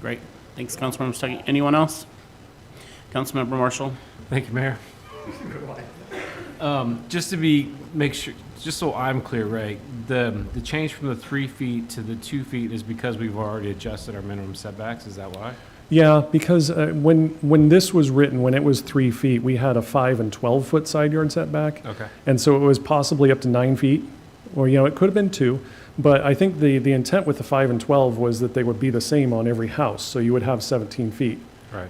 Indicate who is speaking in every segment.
Speaker 1: Great. Thanks, Councilmember Stuckey. Anyone else? Councilmember Marshall?
Speaker 2: Thank you, Mayor. Make sure, just so I'm clear, right, the change from the 3 feet to the 2 feet is because we've already adjusted our minimum setbacks, is that why?
Speaker 3: Yeah, because when this was written, when it was 3 feet, we had a 5 and 12-foot side yard setback.
Speaker 2: Okay.
Speaker 3: And so it was possibly up to 9 feet, or, it could have been 2. But I think the intent with the 5 and 12 was that they would be the same on every house. So you would have 17 feet.
Speaker 2: Right.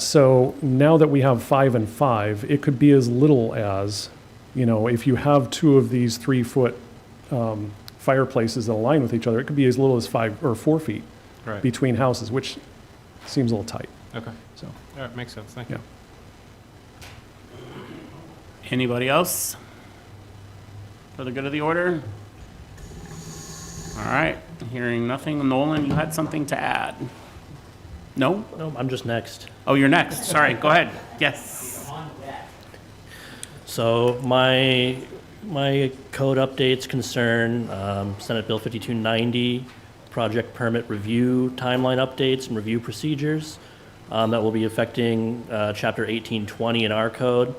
Speaker 3: So now that we have 5 and 5, it could be as little as, if you have 2 of these 3-foot fireplaces that align with each other, it could be as little as 5 or 4 feet
Speaker 2: Right.
Speaker 3: between houses, which seems a little tight.
Speaker 2: Okay.
Speaker 3: So,
Speaker 2: All right, makes sense. Thank you.
Speaker 1: Anybody else? For the good of the order? All right, hearing nothing. Nolan, you had something to add? No?
Speaker 4: No, I'm just next.
Speaker 1: Oh, you're next. Sorry, go ahead. Yes.
Speaker 4: So my code updates concern Senate Bill 5290, project permit review timeline updates and review procedures that will be affecting Chapter 1820 in our code.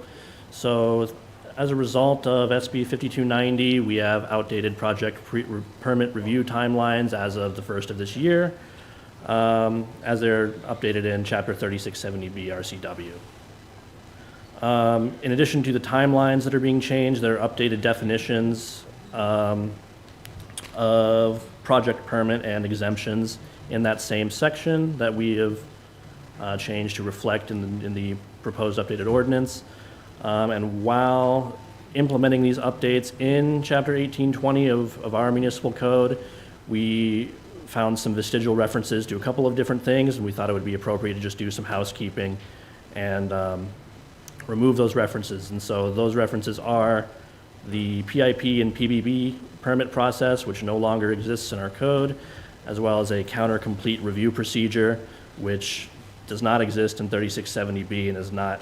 Speaker 4: So as a result of SB 5290, we have outdated project permit review timelines as of the first of this year, as they're updated in Chapter 3670B RCW. In addition to the timelines that are being changed, there are updated definitions of project permit and exemptions in that same section that we have changed to reflect in the proposed updated ordinance. And while implementing these updates in Chapter 1820 of our municipal code, we found some vestigial references to a couple of different things, and we thought it would be appropriate to just do some housekeeping and remove those references. And so those references are the PIP and PBB permit process, which no longer exists in our code, as well as a counter-complete review procedure, which does not exist in 3670B and is not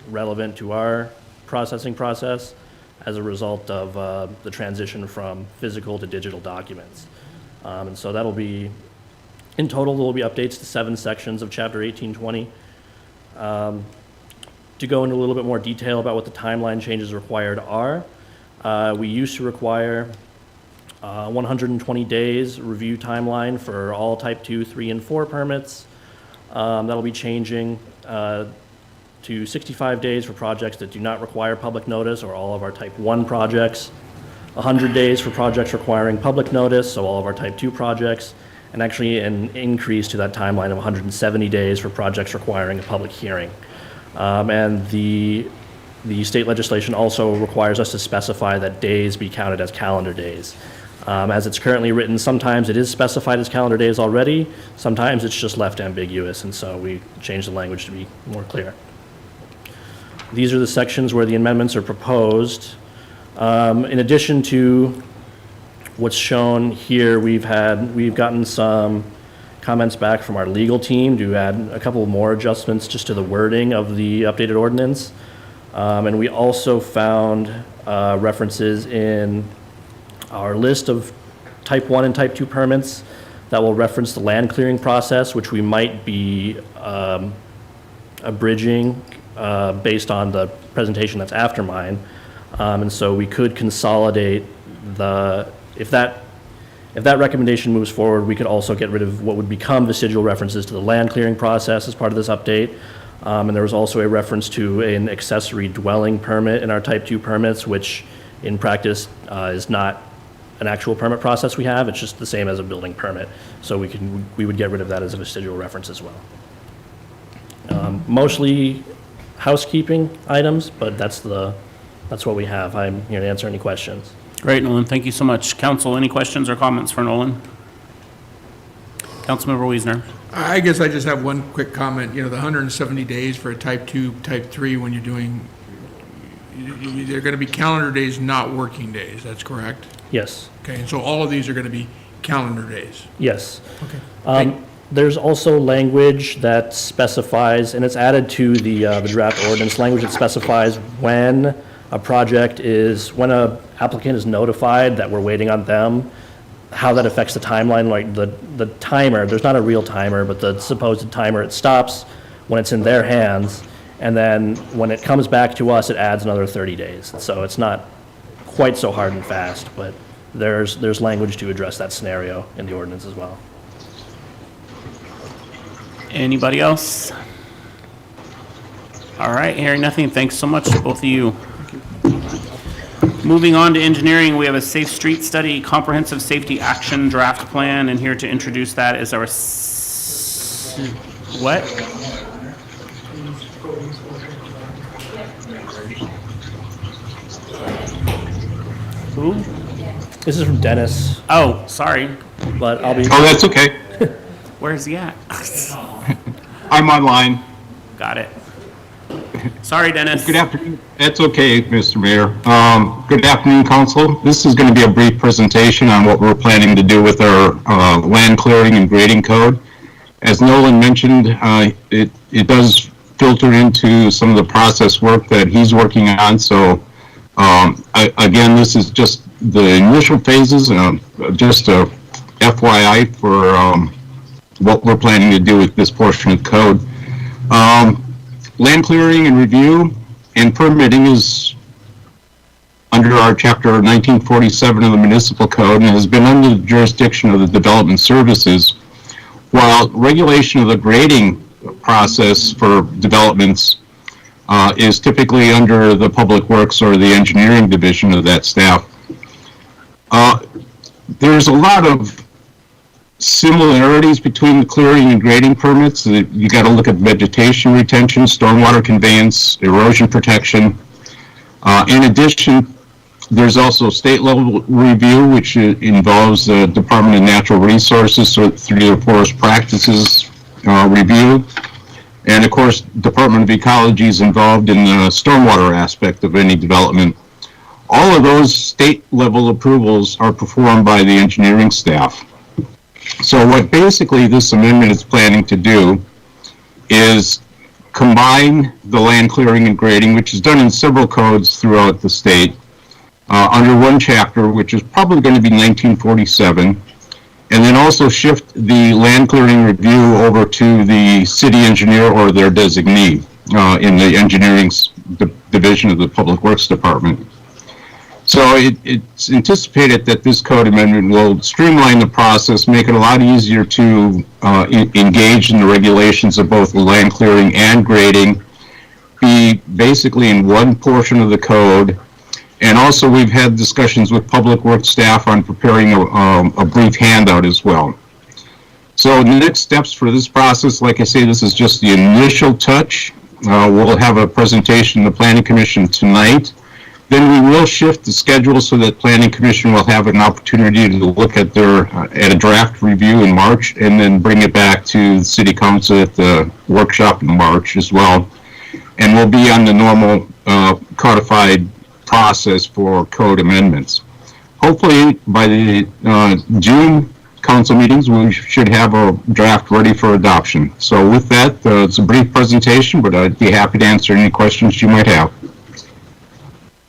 Speaker 4: relevant to our processing process as a result of the transition from physical to digital documents. And so that'll be, in total, there will be updates to 7 sections of Chapter 1820. To go into a little bit more detail about what the timeline changes required are, we used to require 120 days review timeline for all Type 2, 3, and 4 permits. That'll be changing to 65 days for projects that do not require public notice, or all of our Type 1 projects, 100 days for projects requiring public notice, so all of our Type 2 projects, and actually an increase to that timeline of 170 days for projects requiring a public hearing. And the state legislation also requires us to specify that days be counted as calendar days. As it's currently written, sometimes it is specified as calendar days already, sometimes it's just left ambiguous, and so we changed the language to be more clear. These are the sections where the amendments are proposed. In addition to what's shown here, we've gotten some comments back from our legal team to add a couple more adjustments just to the wording of the updated ordinance. And we also found references in our list of Type 1 and Type 2 permits that will reference the land clearing process, which we might be abridging based on the presentation that's after mine. And so we could consolidate if that recommendation moves forward, we could also get rid of what would become vestigial references to the land clearing process as part of this update. And there was also a reference to an accessory dwelling permit in our Type 2 permits, which in practice is not an actual permit process we have. It's just the same as a building permit. So we would get rid of that as a vestigial reference as well. Mostly housekeeping items, but that's what we have. I'm here to answer any questions.
Speaker 1: Great, Nolan. Thank you so much. Council, any questions or comments for Nolan? Councilmember Wiesner.
Speaker 5: I guess I just have one quick comment. The 170 days for a Type 2, Type 3, when you're doing, they're going to be calendar days, not working days. That's correct?
Speaker 4: Yes.
Speaker 5: Okay, and so all of these are going to be calendar days?
Speaker 4: Yes.
Speaker 5: Okay.
Speaker 4: There's also language that specifies, and it's added to the draft ordinance, language that specifies when a applicant is notified that we're waiting on them how that affects the timeline, like the timer, there's not a real timer, but the supposed timer, it stops when it's in their hands, and then when it comes back to us, it adds another 30 days. So it's not quite so hard and fast, but there's language to address that scenario in the ordinance as well.
Speaker 1: Anybody else? All right, hearing nothing, thanks so much to both of you. Moving on to engineering, we have a safe street study, comprehensive safety action draft plan, and here to introduce that is our, what? Who?
Speaker 4: This is from Dennis,
Speaker 1: Oh, sorry.
Speaker 4: but I'll be,
Speaker 6: Oh, that's okay.
Speaker 1: Where's he at?
Speaker 6: I'm online.
Speaker 1: Got it. Sorry, Dennis.
Speaker 6: Good afternoon. That's okay, Mr. Mayor. Good afternoon, council. This is going to be a brief presentation on what we're planning to do with our land clearing and grading code. As Nolan mentioned, it does filter into some of the process work that he's working on. So again, this is just the initial phases, just a FYI for what we're planning to do with this portion of the code. Land clearing and review and permitting is under our chapter 1947 of the municipal code and has been under the jurisdiction of the development services, while regulation of the grading process for developments is typically under the public works or the engineering division of that staff. There's a lot of similarities between the clearing and grading permits. You got to look at vegetation retention, stormwater conveyance, erosion protection. In addition, there's also state level review, which involves the Department of Natural Resources through their forest practices review. And of course, Department of Ecology is involved in the stormwater aspect of any development. All of those state level approvals are performed by the engineering staff. So what basically this amendment is planning to do is combine the land clearing and grading, which is done in several codes throughout the state, under one chapter, which is probably going to be 1947, and then also shift the land clearing review over to the city engineer or their designee in the engineering division of the Public Works Department. So it's anticipated that this code amendment will streamline the process, make it a lot easier to engage in the regulations of both land clearing and grading, be basically in one portion of the code. And also we've had discussions with Public Works staff on preparing a brief handout as well. So the next steps for this process, like I say, this is just the initial touch. We'll have a presentation to the Planning Commission tonight. Then we will shift the schedule so that Planning Commission will have an opportunity to look at at a draft review in March, and then bring it back to the City Council at the workshop in March as well. And we'll be on the normal codified process for code amendments. Hopefully by the June council meetings, we should have a draft ready for adoption. So with that, it's a brief presentation, but I'd be happy to answer any questions you might have.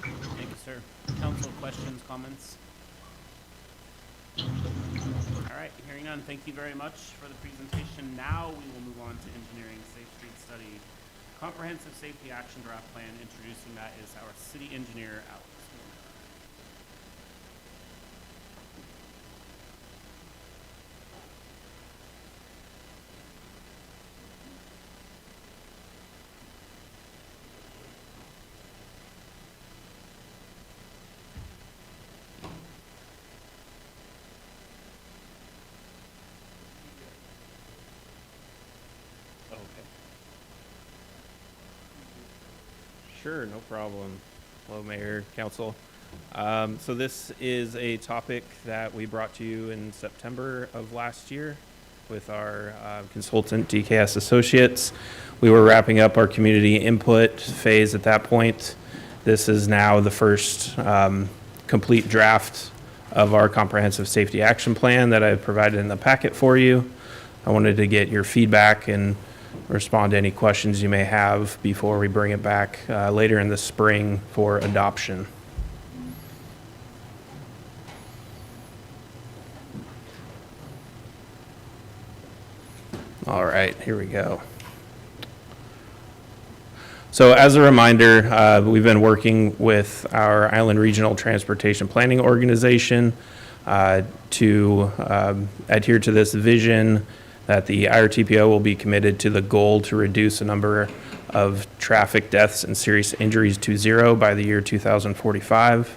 Speaker 1: Thank you, sir. Council, questions, comments? All right, hearing none, thank you very much for the presentation. Now we will move on to engineering, safe street study, comprehensive safety action draft plan. Introducing that is our city engineer, Alex.
Speaker 7: Sure, no problem. Hello, Mayor, Council. So this is a topic that we brought to you in September of last year with our consultant, DKS Associates. We were wrapping up our community input phase at that point. This is now the first complete draft of our comprehensive safety action plan that I've provided in the packet for you. I wanted to get your feedback and respond to any questions you may have before we bring it back later in the spring for adoption. All right, here we go. So as a reminder, we've been working with our Island Regional Transportation Planning Organization to adhere to this vision that the IRTPO will be committed to the goal to reduce the number of traffic deaths and serious injuries to zero by the year 2045.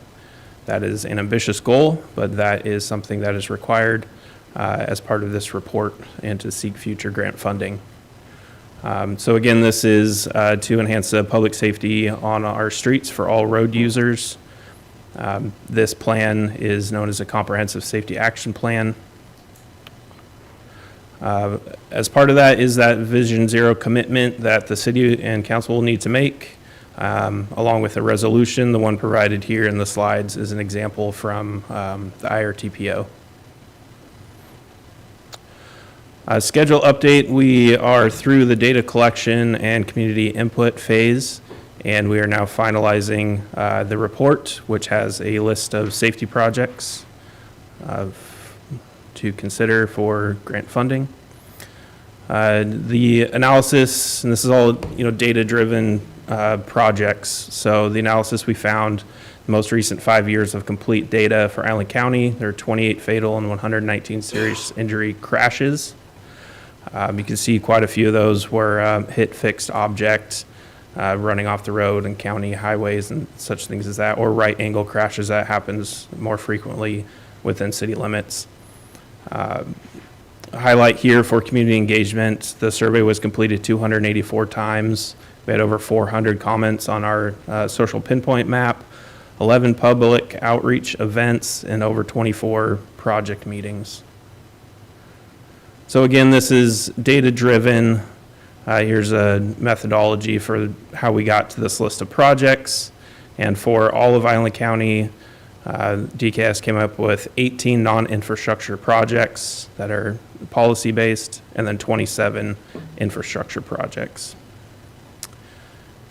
Speaker 7: That is an ambitious goal, but that is something that is required as part of this report and to seek future grant funding. So again, this is to enhance the public safety on our streets for all road users. This plan is known as a Comprehensive Safety Action Plan. As part of that is that Vision Zero commitment that the city and council will need to make, along with a resolution. The one provided here in the slides is an example from the IRTPO. Schedule update, we are through the data collection and community input phase, and we are now finalizing the report, which has a list of safety projects to consider for grant funding. The analysis, and this is all data-driven projects. So the analysis, we found the most recent 5 years of complete data for Island County. There are 28 fatal and 119 serious injury crashes. You can see quite a few of those were hit fixed object, running off the road and county highways and such things as that, or right angle crashes that happens more frequently within city limits. Highlight here for community engagement, the survey was completed 284 times. We had over 400 comments on our social pinpoint map, 11 public outreach events, and over 24 project meetings. So again, this is data-driven. Here's a methodology for how we got to this list of projects. And for all of Island County, DKS came up with 18 non-infrastructure projects that are policy-based, and then 27 infrastructure projects.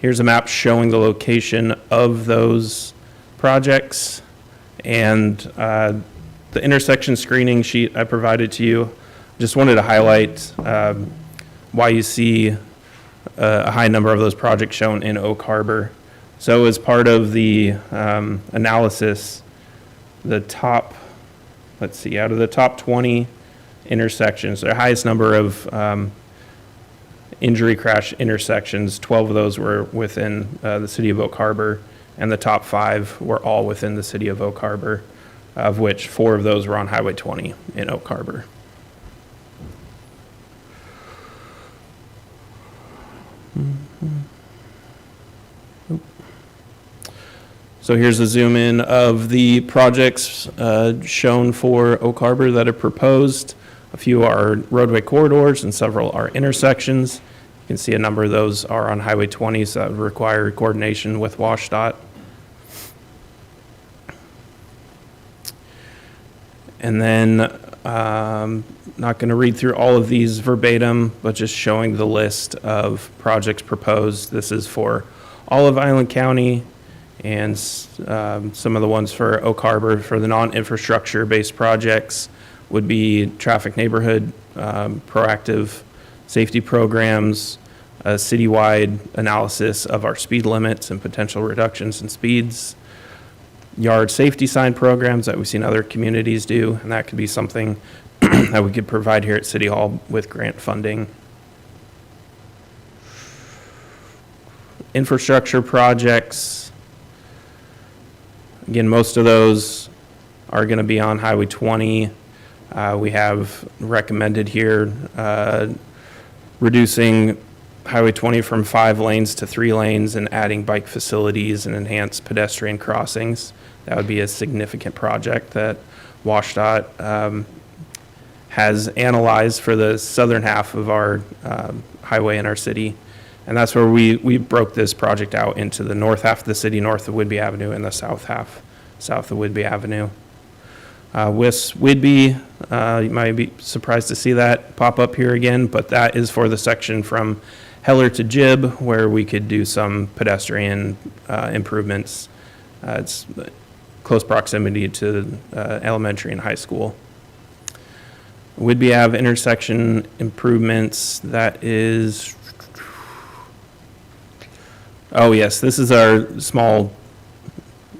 Speaker 7: Here's a map showing the location of those projects, and the intersection screening sheet I provided to you. Just wanted to highlight why you see a high number of those projects shown in Oak Harbor. So as part of the analysis, the top, let's see, out of the top 20 intersections, the highest number of injury crash intersections, 12 of those were within the city of Oak Harbor, and the top 5 were all within the city of Oak Harbor, of which 4 of those were on Highway 20 in Oak Harbor. So here's a zoom in of the projects shown for Oak Harbor that are proposed. A few are roadway corridors and several are intersections. You can see a number of those are on Highway 20, so that would require coordination with WashDOT. And then, not going to read through all of these verbatim, but just showing the list of projects proposed. This is for all of Island County, and some of the ones for Oak Harbor for the non-infrastructure based projects would be traffic neighborhood, proactive safety programs, a citywide analysis of our speed limits and potential reductions in speeds, yard safety sign programs that we've seen other communities do, and that could be something that we could provide here at City Hall with grant funding. Infrastructure projects, again, most of those are going to be on Highway 20. We have recommended here reducing Highway 20 from 5 lanes to 3 lanes and adding bike facilities and enhanced pedestrian crossings. That would be a significant project that WashDOT has analyzed for the southern half of our highway in our city. And that's where we broke this project out into the north half of the city, north of Whidbey Avenue, and the south half, south of Whidbey Avenue. With Whidbey, you might be surprised to see that pop up here again, but that is for the section from Heller to Jib, where we could do some pedestrian improvements. It's close proximity to elementary and high school. Whidbey Ave intersection improvements, that is, oh yes, this is our small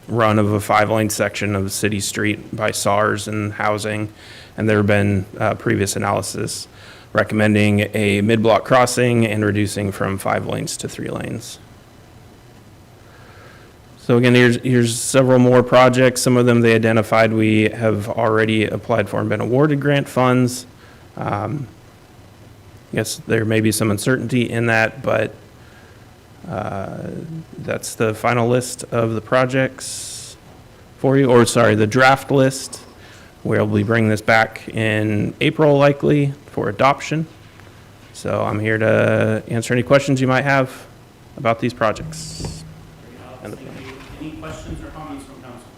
Speaker 7: run of a 5-lane section of City Street by SARS and housing. And there have been previous analysis recommending a mid-block crossing and reducing from 5 lanes to 3 lanes. So again, here's several more projects. Some of them they identified we have already applied for and been awarded grant funds. Yes, there may be some uncertainty in that, but that's the final list of the projects for you, or sorry, the draft list. We'll be bringing this back in April likely for adoption. So I'm here to answer any questions you might have about these projects. And the plan.
Speaker 1: Any questions or comments from council?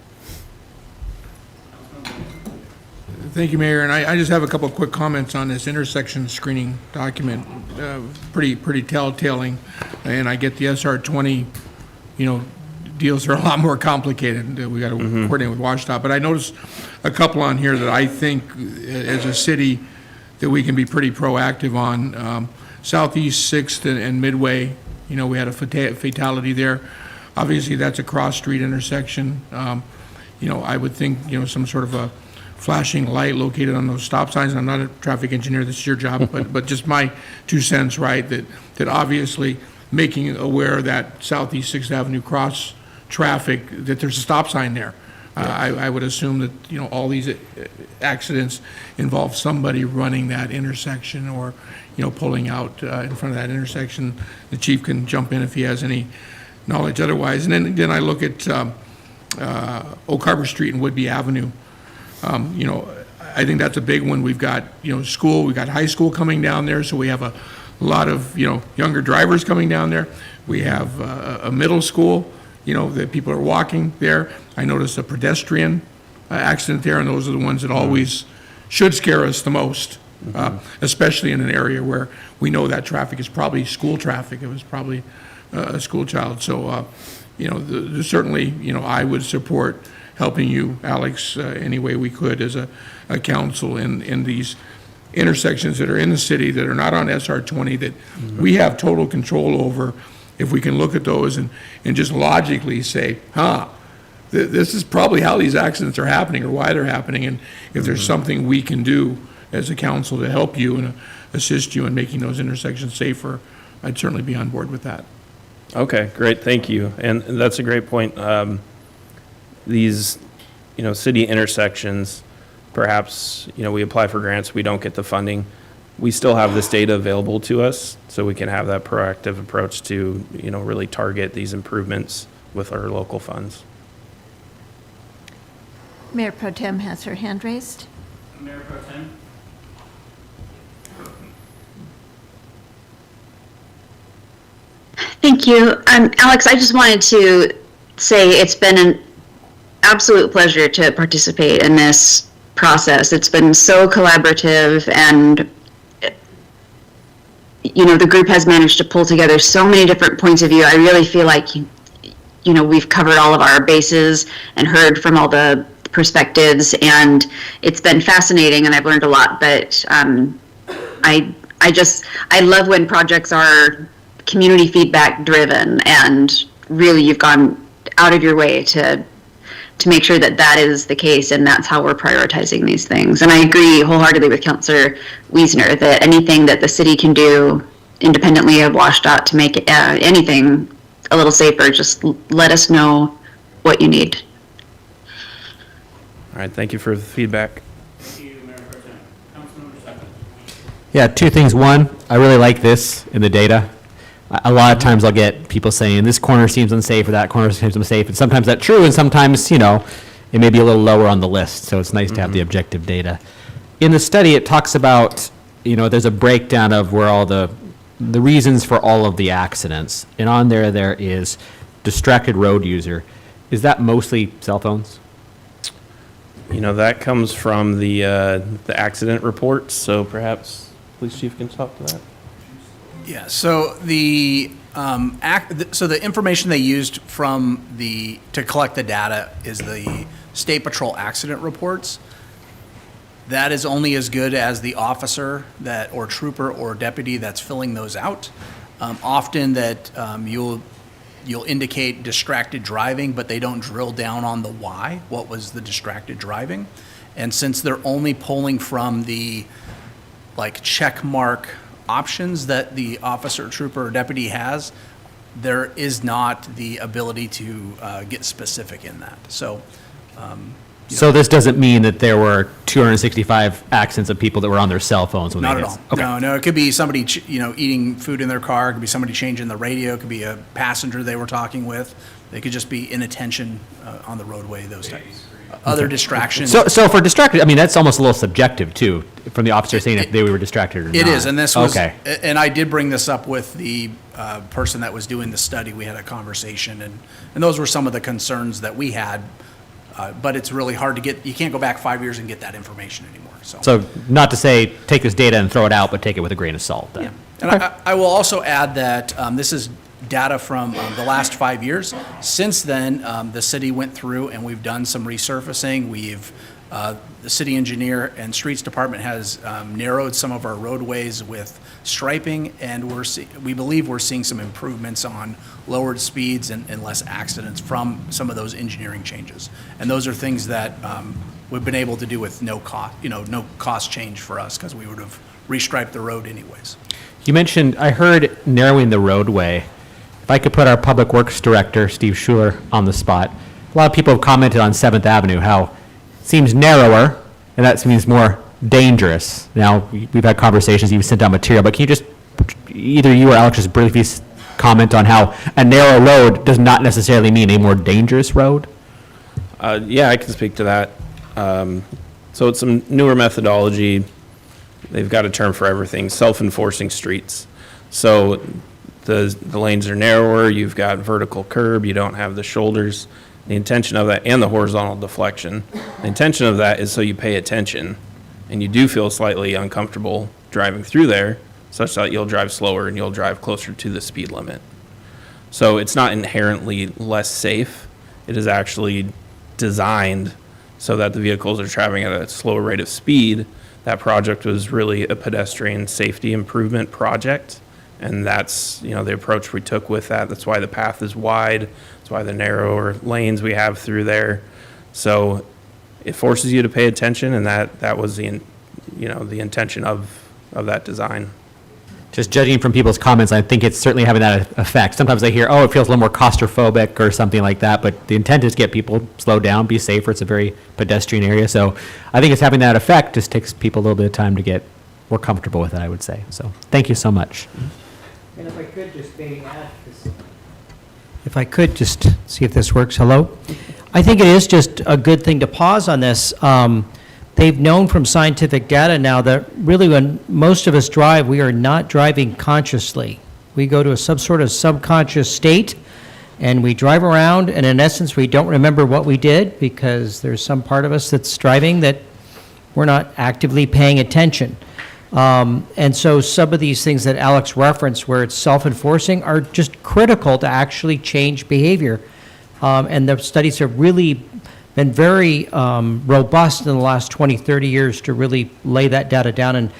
Speaker 5: Thank you, Mayor, and I just have a couple of quick comments on this intersection screening document. Pretty telltale, and I get the SR 20, deals are a lot more complicated. We got to coordinate with WashDOT, but I noticed a couple on here that I think, as a city, that we can be pretty proactive on. Southeast 6th and Midway, we had a fatality there. Obviously, that's a cross-street intersection. I would think, some sort of a flashing light located on those stop signs. I'm not a traffic engineer, this is your job, but just my 2 cents, right, that obviously making aware that Southeast 6th Avenue cross traffic, that there's a stop sign there. I would assume that, all these accidents involve somebody running that intersection or, pulling out in front of that intersection. The chief can jump in if he has any knowledge otherwise. And then I look at Oak Harbor Street and Whidbey Avenue. I think that's a big one. We've got, school, we've got high school coming down there, so we have a lot of, younger drivers coming down there. We have a middle school, that people are walking there. I noticed a pedestrian accident there, and those are the ones that always should scare us the most, especially in an area where we know that traffic is probably school traffic. It was probably a school child. So, certainly, I would support helping you, Alex, any way we could as a council in these intersections that are in the city that are not on SR 20 that we have total control over. If we can look at those and just logically say, this is probably how these accidents are happening or why they're happening, and if there's something we can do as a council to help you and assist you in making those intersections safer, I'd certainly be on board with that.
Speaker 7: Okay, great, thank you. And that's a great point. These, city intersections, perhaps, we apply for grants, we don't get the funding. We still have this data available to us, so we can have that proactive approach to, really target these improvements with our local funds.
Speaker 8: Mayor Pro Tem has her hand raised.
Speaker 1: Mayor Pro Tem?
Speaker 9: Thank you. Alex, I just wanted to say it's been an absolute pleasure to participate in this process. It's been so collaborative, and the group has managed to pull together so many different points of view. I really feel like we've covered all of our bases and heard from all the perspectives, and it's been fascinating, and I've learned a lot. But I love when projects are community feedback driven, and really you've gone out of your way to make sure that is the case, and that's how we're prioritizing these things. And I agree wholeheartedly with Councilor Wiesner that anything that the city can do independently of WashDOT to make anything a little safer, just let us know what you need.
Speaker 7: All right, thank you for the feedback.
Speaker 1: Thank you, Mayor Pro Tem. Councilmember Second.
Speaker 10: Yeah, 2 things. One, I really like this in the data. A lot of times I'll get people saying this corner seems unsafe or that corner seems unsafe, and sometimes that's true, and sometimes, it may be a little lower on the list, so it's nice to have the objective data. In the study, it talks about, there's a breakdown of where all the reasons for all of the accidents, and on there is distracted road user. Is that mostly cell phones?
Speaker 7: That comes from the accident reports, so perhaps police chief can talk to that.
Speaker 11: Yeah, so the information they used to collect the data is the State Patrol accident reports. That is only as good as the officer that, or trooper or deputy that's filling those out. Often that you'll indicate distracted driving, but they don't drill down on the why, what was the distracted driving. And since they're only pulling from the like check mark options that the officer, trooper, or deputy has, there is not the ability to get specific in that. So,
Speaker 10: So this doesn't mean that there were 265 accidents of people that were on their cell phones when
Speaker 11: not
Speaker 10: they
Speaker 11: at
Speaker 10: hit.
Speaker 11: all. No, it could be somebody, eating food in their car. It could be somebody changing the radio. It could be a passenger they were talking with. They could just be inattention on the roadway, those types. Other distractions.
Speaker 10: So for distracted, I mean, that's almost a little subjective too, from the officer saying if they were distracted or not.
Speaker 11: It is, and this was,
Speaker 10: Okay.
Speaker 11: and I did bring this up with the person that was doing the study. We had a conversation, and those were some of the concerns that we had. But it's really hard to get, you can't go back 5 years and get that information anymore, so.
Speaker 10: So not to say take this data and throw it out, but take it with a grain of salt then.
Speaker 11: And I will also add that this is data from the last 5 years. Since then, the city went through and we've done some resurfacing. The city engineer and streets department has narrowed some of our roadways with striping, and we believe we're seeing some improvements on lowered speeds and less accidents from some of those engineering changes. And those are things that we've been able to do with no cost change for us, because we would have restriped the road anyways.
Speaker 10: You mentioned, I heard narrowing the roadway. If I could put our Public Works Director, Steve Schuler, on the spot. A lot of people have commented on 7th Avenue how it seems narrower, and that means more dangerous. Now, we've had conversations, you've sent out material, but can you just, either you or Alex, just briefly comment on how a narrow road does not necessarily mean a more dangerous road?
Speaker 7: Yeah, I can speak to that. So it's some newer methodology. They've got a term for everything, self-enforcing streets. So the lanes are narrower, you've got vertical curb, you don't have the shoulders. The intention of that, and the horizontal deflection, the intention of that is so you pay attention and you do feel slightly uncomfortable driving through there, such that you'll drive slower and you'll drive closer to the speed limit. So it's not inherently less safe. It is actually designed so that the vehicles are traveling at a slower rate of speed. That project was really a pedestrian safety improvement project. And that's, the approach we took with that. That's why the path is wide. That's why the narrower lanes we have through there. So it forces you to pay attention, and that was the intention of that design.
Speaker 10: Just judging from people's comments, I think it's certainly having that effect. Sometimes I hear, it feels a little more claustrophobic or something like that, but the intent is to get people slow down, be safer. It's a very pedestrian area. So I think it's having that effect. Just takes people a little bit of time to get more comfortable with it, I would say. So thank you so much.
Speaker 12: And if I could just maybe add this. If I could just see if this works. Hello? I think it is just a good thing to pause on this. They've known from scientific data now that really when most of us drive, we are not driving consciously. We go to some sort of subconscious state and we drive around, and in essence, we don't remember what we did because there's some part of us that's driving that we're not actively paying attention. And so some of these things that Alex referenced where it's self-enforcing are just critical to actually change behavior. And the studies have really been very robust in the last 20, 30 years to really lay that data down. And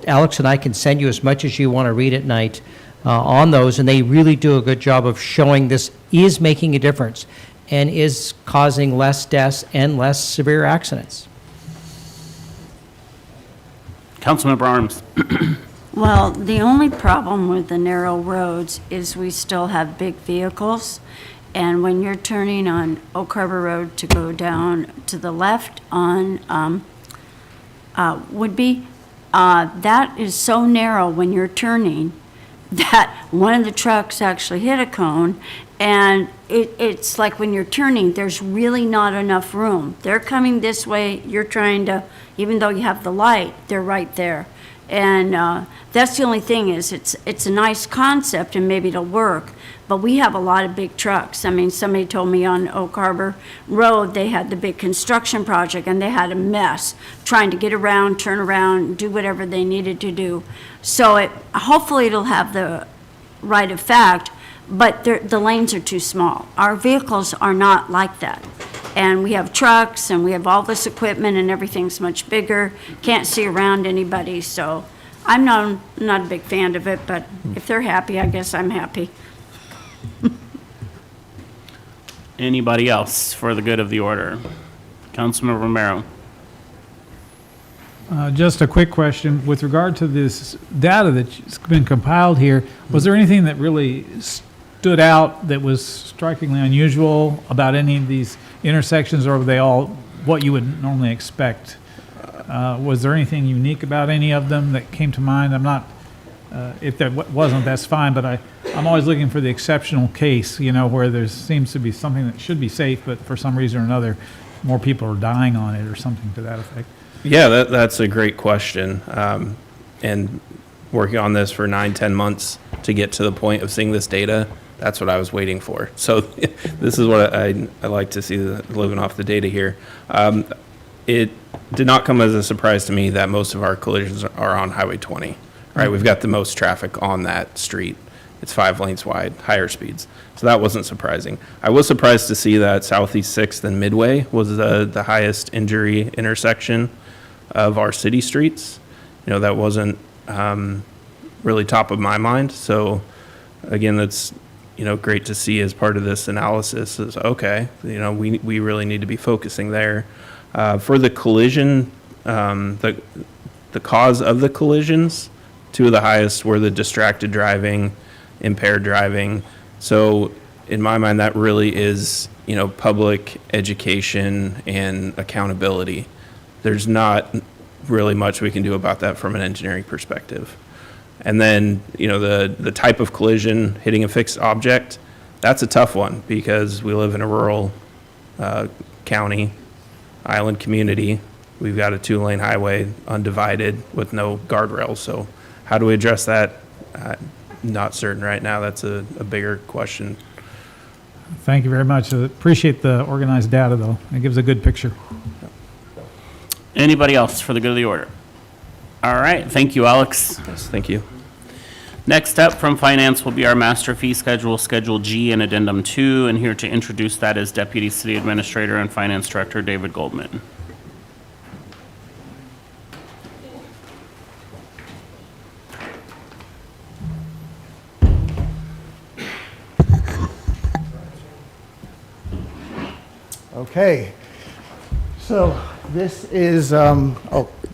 Speaker 12: Alex and I can send you as much as you want to read at night on those. And they really do a good job of showing this is making a difference and is causing less deaths and less severe accidents.
Speaker 1: Councilmember Arms.
Speaker 13: Well, the only problem with the narrow roads is we still have big vehicles. And when you're turning on Oak Harbor Road to go down to the left on Woodby, that is so narrow when you're turning that one of the trucks actually hit a cone. And it's like when you're turning, there's really not enough room. They're coming this way, you're trying to, even though you have the light, they're right there. And that's the only thing is it's a nice concept and maybe it'll work, but we have a lot of big trucks. I mean, somebody told me on Oak Harbor Road, they had the big construction project and they had a mess trying to get around, turn around, do whatever they needed to do. So hopefully it'll have the right effect, but the lanes are too small. Our vehicles are not like that. and we have trucks, and we have all this equipment, and everything's much bigger, can't see around anybody, so I'm not a big fan of it, but if they're happy, I guess I'm happy.
Speaker 1: Anybody else for the good of the order? Councilman Romero.
Speaker 14: Just a quick question. With regard to this data that's been compiled here, was there anything that really stood out that was strikingly unusual about any of these intersections, or were they all what you would normally expect? Was there anything unique about any of them that came to mind? I'm not, if there wasn't, that's fine, but I'm always looking for the exceptional case, where there seems to be something that should be safe, but for some reason or another, more people are dying on it or something to that effect.
Speaker 7: Yeah, that's a great question. And working on this for 9-10 months to get to the point of seeing this data, that's what I was waiting for. So this is what I like to see, living off the data here. It did not come as a surprise to me that most of our collisions are on Highway 20. Right, we've got the most traffic on that street. It's 5 lanes wide, higher speeds. So that wasn't surprising. I was surprised to see that Southeast 6th and Midway was the highest injury intersection of our city streets. That wasn't really top of my mind. So again, that's, great to see as part of this analysis is, okay, we really need to be focusing there. For the collision, the cause of the collisions, 2 of the highest were the distracted driving, impaired driving. So in my mind, that really is, public education and accountability. There's not really much we can do about that from an engineering perspective. And then, the type of collision, hitting a fixed object, that's a tough one because we live in a rural county, island community. We've got a 2-lane highway, undivided with no guardrails. So how do we address that? Not certain right now. That's a bigger question.
Speaker 14: Thank you very much. I appreciate the organized data, though. It gives a good picture.
Speaker 1: Anybody else for the good of the order? All right, thank you, Alex.
Speaker 7: Yes, thank you.
Speaker 1: Next up from Finance will be our master fee schedule, Schedule G and Addendum 2, and here to introduce that is Deputy City Administrator and Finance Director David Goldman.
Speaker 15: Okay, so this is,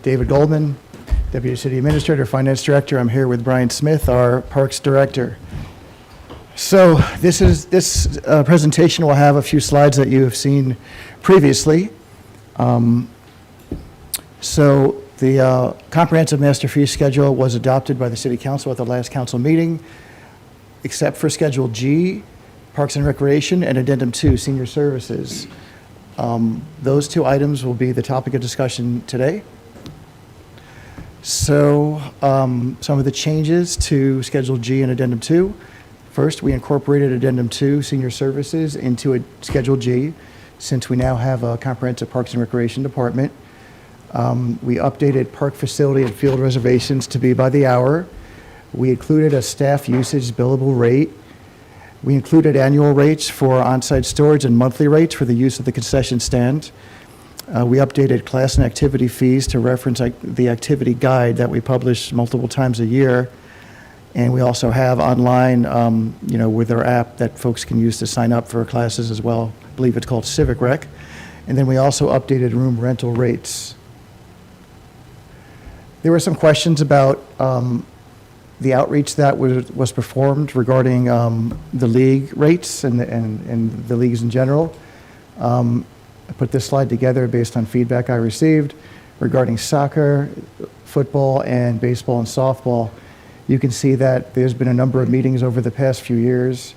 Speaker 15: David Goldman, Deputy City Administrator, Finance Director. I'm here with Brian Smith, our Parks Director. So this presentation will have a few slides that you have seen previously. So the comprehensive master fee schedule was adopted by the City Council at the last council meeting, except for Schedule G, Parks and Recreation, and Addendum 2, Senior Services. Those 2 items will be the topic of discussion today. So some of the changes to Schedule G and Addendum 2. First, we incorporated Addendum 2, Senior Services, into Schedule G, since we now have a comprehensive Parks and Recreation Department. We updated park facility and field reservations to be by the hour. We included a staff usage billable rate. We included annual rates for on-site storage and monthly rates for the use of the concession stand. We updated class and activity fees to reference the activity guide that we publish multiple times a year. And we also have online, with our app that folks can use to sign up for classes as well. I believe it's called Civic Rec. And then we also updated room rental rates. There were some questions about the outreach that was performed regarding the league rates and the leagues in general. I put this slide together based on feedback I received regarding soccer, football, and baseball and softball. You can see that there's been a number of meetings over the past few years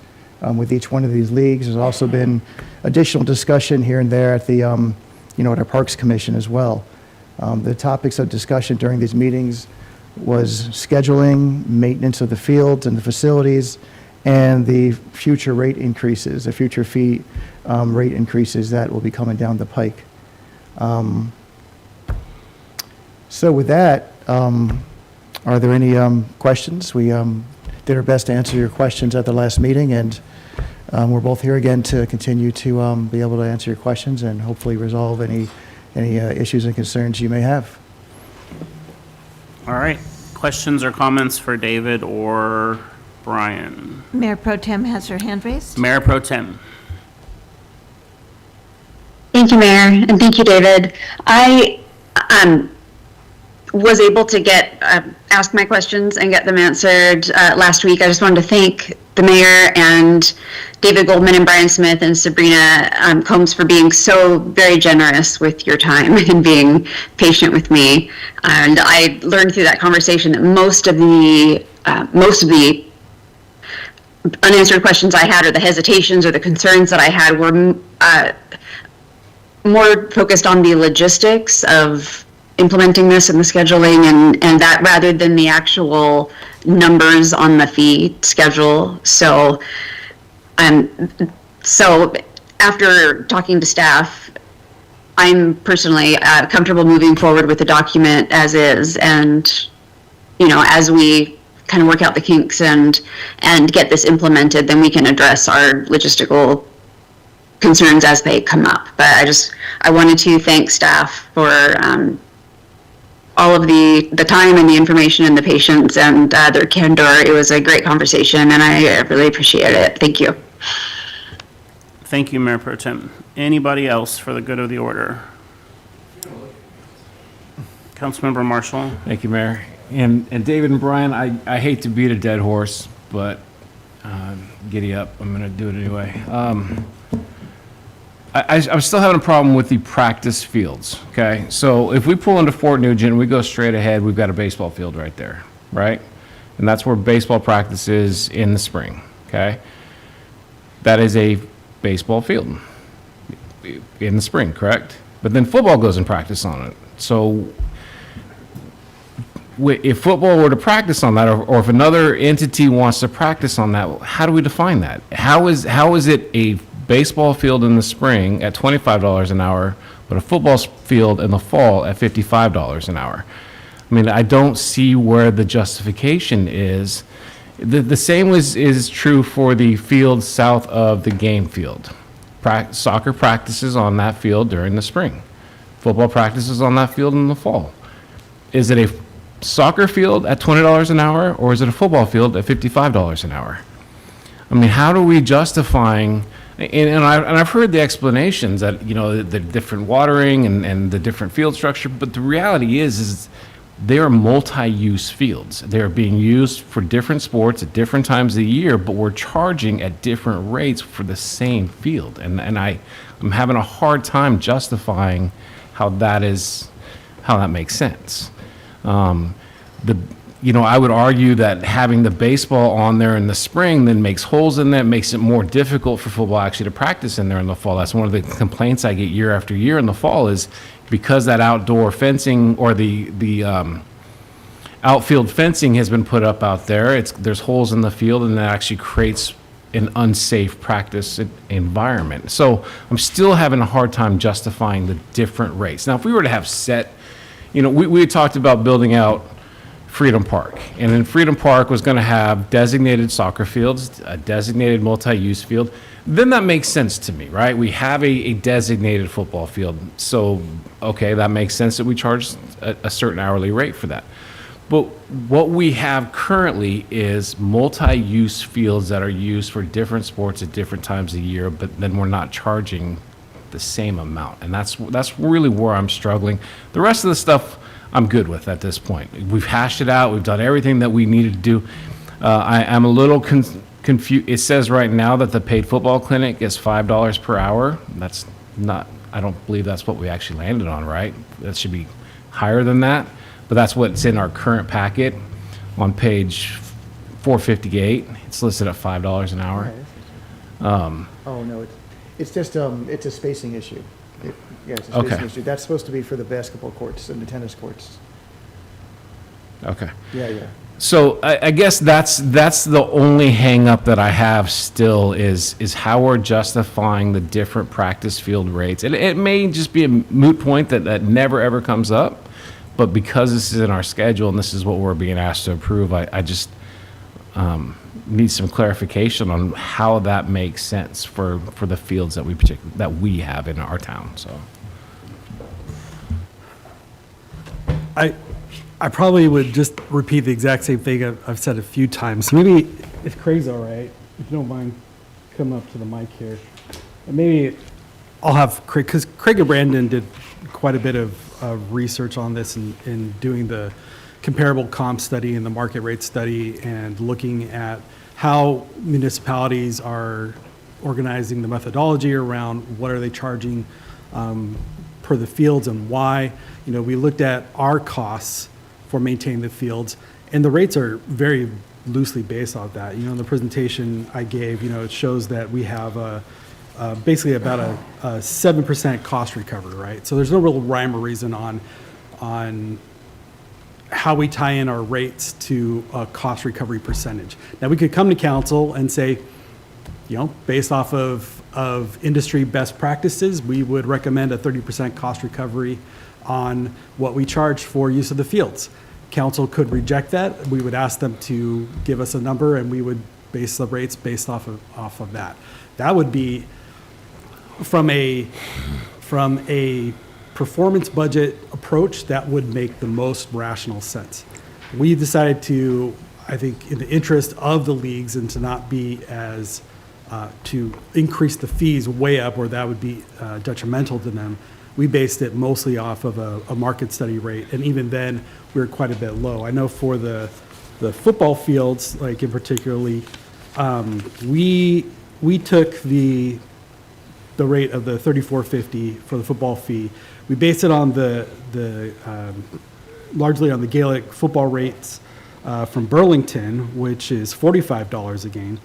Speaker 15: with each one of these leagues. There's also been additional discussion here and there at the, at our Parks Commission as well. The topics of discussion during these meetings was scheduling, maintenance of the fields and the facilities, and the future rate increases, the future fee rate increases that will be coming down the pike. So with that, are there any questions? We did our best to answer your questions at the last meeting, and we're both here again to continue to be able to answer your questions and hopefully resolve any issues and concerns you may have.
Speaker 1: All right. Questions or comments for David or Brian?
Speaker 8: Mayor Pro Tem has her hand raised.
Speaker 1: Mayor Pro Tem.
Speaker 9: Thank you, Mayor, and thank you, David. I was able to ask my questions and get them answered last week. I just wanted to thank the mayor and David Goldman and Brian Smith and Sabrina Combs for being so very generous with your time and being patient with me. And I learned through that conversation that most of the unanswered questions I had, or the hesitations or the concerns that I had, were more focused on the logistics of implementing this and the scheduling and that, rather than the actual numbers on the fee schedule. So after talking to staff, I'm personally comfortable moving forward with the document as is, and as we kind of work out the kinks and get this implemented, then we can address our logistical concerns as they come up. But I wanted to thank staff for all of the time and the information and the patience and their candor. It was a great conversation, and I really appreciate it. Thank you.
Speaker 1: Thank you, Mayor Pro Tem. Anybody else for the good of the order? Councilmember Marshall.
Speaker 2: Thank you, Mayor. And David and Brian, I hate to beat a dead horse, but giddy up. I'm going to do it anyway. I'm still having a problem with the practice fields, okay? So if we pull into Fort Nugent and we go straight ahead, we've got a baseball field right there, right? And that's where baseball practice is in the spring, okay? That is a baseball field in the spring, correct? But then football goes in practice on it. So if football were to practice on that, or if another entity wants to practice on that, how do we define that? How is it a baseball field in the spring at $25 an hour, but a football field in the fall at $55 an hour? I mean, I don't see where the justification is. The same is true for the field south of the game field. Soccer practices on that field during the spring. Football practices on that field in the fall. Is it a soccer field at $20 an hour, or is it a football field at $55 an hour? I mean, how do we justifying? And I've heard the explanations that, the different watering and the different field structure, but the reality is they are multi-use fields. They are being used for different sports at different times of the year, but we're charging at different rates for the same field. And I'm having a hard time justifying how that makes sense. I would argue that having the baseball on there in the spring then makes holes in that, makes it more difficult for football actually to practice in there in the fall. That's one of the complaints I get year after year in the fall, is because that outdoor fencing or the outfield fencing has been put up out there, there's holes in the field, and that actually creates an unsafe practice environment. So I'm still having a hard time justifying the different rates. Now, if we were to have set, we had talked about building out Freedom Park, and then Freedom Park was going to have designated soccer fields, a designated multi-use field, then that makes sense to me, right? We have a designated football field, so okay, that makes sense that we charge a certain hourly rate for that. But what we have currently is multi-use fields that are used for different sports at different times of the year, but then we're not charging the same amount, and that's really where I'm struggling. The rest of the stuff I'm good with at this point. We've hashed it out. We've done everything that we needed to do. I'm a little confused. It says right now that the paid football clinic is $5 per hour. That's not, I don't believe that's what we actually landed on, right? That should be higher than that. But that's what's in our current packet on page 458. It's listed at $5 an hour.
Speaker 15: Oh, no, it's just, it's a spacing issue. Yeah, it's a spacing issue. That's supposed to be for the basketball courts and the tennis courts.
Speaker 2: Okay.
Speaker 15: Yeah.
Speaker 2: So I guess that's the only hang up that I have still is how we're justifying the different practice field rates. It may just be a moot point that never ever comes up, but because this is in our schedule and this is what we're being asked to approve, needs some clarification on how that makes sense for the fields that we have in our town, so.
Speaker 16: I probably would just repeat the exact same thing I've said a few times. Maybe if Craig's all right, if you don't mind coming up to the mic here. And maybe I'll have Craig, because Craig and Brandon did quite a bit of research on this in doing the comparable comp study and the market rate study and looking at how municipalities are organizing the methodology around what are they charging per the fields and why. You know, we looked at our costs for maintaining the fields, and the rates are very loosely based off that. You know, in the presentation I gave, you know, it shows that we have basically about a 7% cost recovery, right? So there's no real rhyme or reason on how we tie in our rates to a cost recovery percentage. Now, we could come to council and say, you know, based off of industry best practices, we would recommend a 30% cost recovery on what we charge for use of the fields. Council could reject that. We would ask them to give us a number, and we would base the rates based off of that. That would be from a performance budget approach, that would make the most rational sense. We decided to, I think, in the interest of the leagues and to not be as, to increase the fees way up where that would be detrimental to them, we based it mostly off of a market study rate. And even then, we were quite a bit low. I know for the football fields, like in particularly, we took the rate of the $34.50 for the football fee. We based it on largely on the Gaelic football rates from Burlington, which is $45 a game,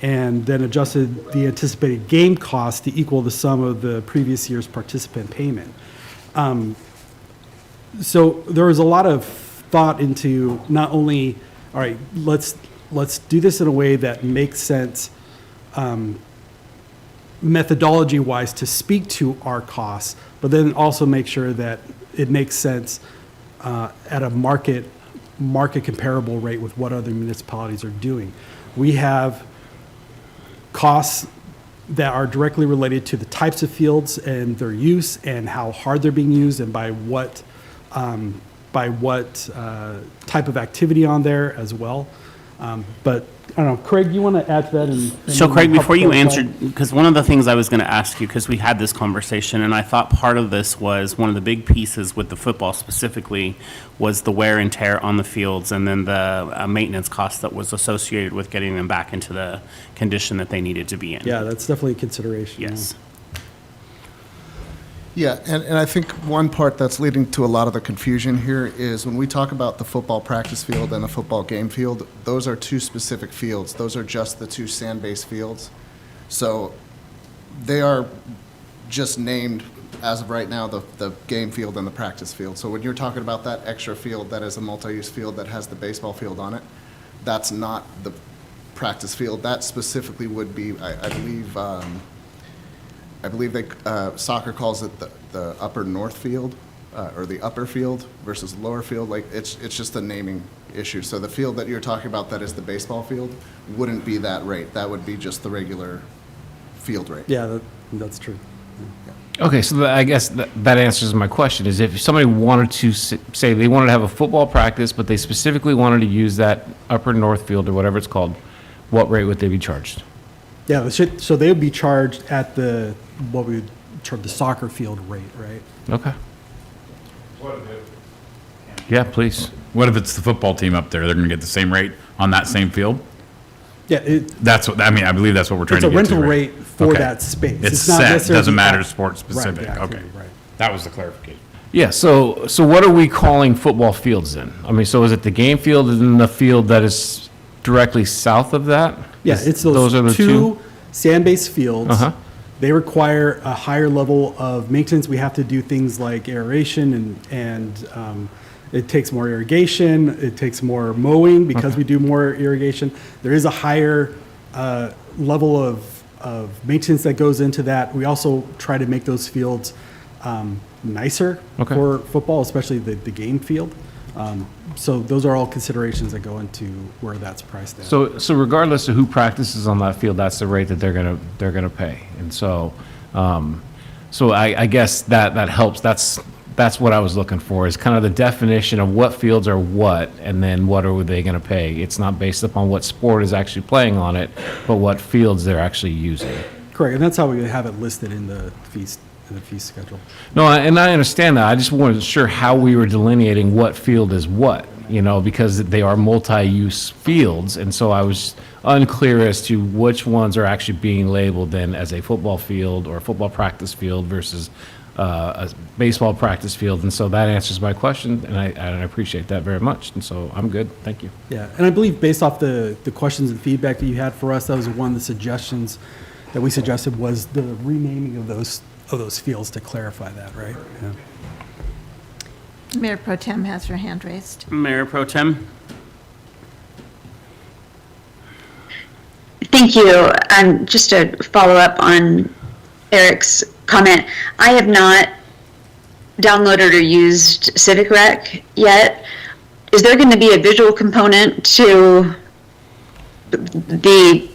Speaker 16: and then adjusted the anticipated game cost to equal the sum of the previous year's participant payment. So there was a lot of thought into not only, all right, let's do this in a way that makes sense methodology-wise to speak to our costs, but then also make sure that it makes sense at a market comparable rate with what other municipalities are doing. We have costs that are directly related to the types of fields and their use and how hard they're being used and by what type of activity on there as well. But I don't know, Craig, you want to add to that?
Speaker 1: So Craig, before you answered, because one of the things I was going to ask you, because we had this conversation, and I thought part of this was one of the big pieces with the football specifically was the wear and tear on the fields and then the maintenance cost that was associated with getting them back into the condition that they needed to be in.
Speaker 16: Yeah, that's definitely a consideration.
Speaker 1: Yes.
Speaker 17: Yeah, and I think one part that's leading to a lot of the confusion here is when we talk about the football practice field and the football game field, those are two specific fields. Those are just the two sand-based fields. So they are just named, as of right now, the game field and the practice field. So when you're talking about that extra field that is a multi-use field that has the baseball field on it, that's not the practice field. That specifically would be, I believe they, soccer calls it the upper north field, or the upper field versus lower field. Like, it's just a naming issue. So the field that you're talking about that is the baseball field wouldn't be that rate. That would be just the regular field rate.
Speaker 16: Yeah, that's true.
Speaker 2: Okay, so I guess that answers my question, is if somebody wanted to say they wanted to have a football practice, but they specifically wanted to use that upper north field or whatever it's called, what rate would they be charged?
Speaker 16: Yeah, so they would be charged at what we would charge the soccer field rate, right?
Speaker 2: Okay. Yeah, please.
Speaker 18: What if it's the football team up there? They're going to get the same rate on that same field?
Speaker 16: Yeah,
Speaker 18: That's what, I mean, I believe that's what we're trying to get to.
Speaker 16: It's a rental
Speaker 18: right?
Speaker 16: rate for
Speaker 18: Okay.
Speaker 16: that space.
Speaker 18: It's
Speaker 16: not
Speaker 18: set,
Speaker 16: necessarily
Speaker 18: doesn't matter
Speaker 16: that-
Speaker 18: sport specific.
Speaker 16: Right, the
Speaker 18: Okay.
Speaker 16: activity, right.
Speaker 18: That was the clarification.
Speaker 2: Yeah, so what are we calling football fields then? I mean, so is it the game field and then the field that is directly south of that?
Speaker 16: Yeah, it's those
Speaker 2: are the
Speaker 16: two sand-based fields.
Speaker 2: Uh-huh.
Speaker 16: They require a higher level of maintenance. We have to do things like aeration and it takes more irrigation. It takes more mowing because we do more irrigation. There is a higher level of maintenance that goes into that. We also try to make those fields nicer for football, especially the game field. So those are all considerations that go into where that's priced at.
Speaker 2: So regardless of who practices on that field, that's the rate that they're gonna pay. And so, I guess that helps. That's what I was looking for, is kind of the definition of what fields are what, and then what are they gonna pay. It's not based upon what sport is actually playing on it, but what fields they're actually using.
Speaker 16: Correct, and that's how we have it listed in the fees, fee schedule.
Speaker 2: No, and I understand that. I just wasn't sure how we were delineating what field is what, because they are multi-use fields. And so I was unclear as to which ones are actually being labeled then as a football field or a football practice field versus a baseball practice field. And so that answers my question, and I appreciate that very much. And so I'm good. Thank you.
Speaker 16: Yeah, and I believe based off the questions and feedback that you had for us, that was one of the suggestions that we suggested was the renaming of those fields to clarify that, right? Yeah.
Speaker 8: Mayor Pro Tem has her hand raised.
Speaker 1: Mayor Pro Tem?
Speaker 9: Thank you. Just to follow up on Eric's comment, I have not downloaded or used Civic Rec yet. Is there going to be a visual component to the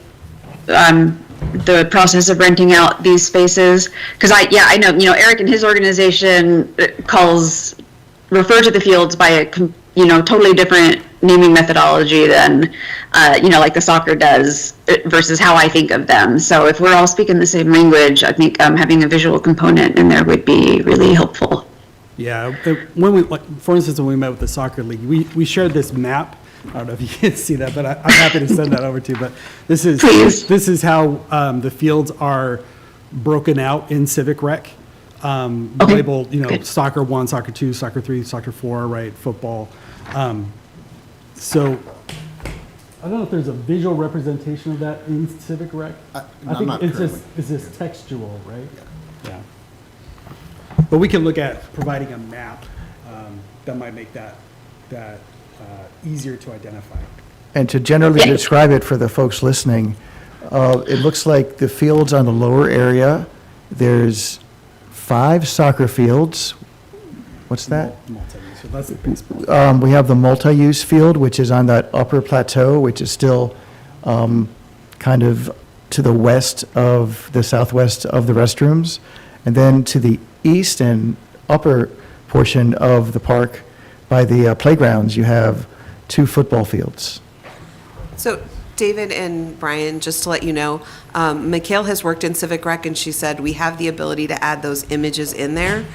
Speaker 9: process of renting out these spaces? Because I know, Eric and his organization refer to the fields by a totally different naming methodology than like the soccer does versus how I think of them. So if we're all speaking the same language, I think having a visual component in there would be really helpful.
Speaker 16: Yeah, for instance, when we met with the soccer league, we shared this map. I don't know if you can see that, but I'm happy to send that over to you. But this is how the fields are broken out in Civic Rec, labeled, soccer 1, soccer 2, soccer 3, soccer 4, right, football. So I don't know if there's a visual representation of that in Civic Rec. I think it's just textual, right? Yeah. But we can look at providing a map that might make that easier to identify.
Speaker 15: And to generally describe it for the folks listening, it looks like the fields on the lower area, there's 5 soccer fields. What's that?
Speaker 16: Multi-use, so that's baseball.
Speaker 15: We have the multi-use field, which is on that upper plateau, which is still kind of to the west of the southwest of the restrooms. And then to the east and upper portion of the park by the playgrounds, you have 2 football fields.
Speaker 19: So David and Brian, just to let you know, Mikhail has worked in Civic Rec, and she said we have the ability to add those images in there.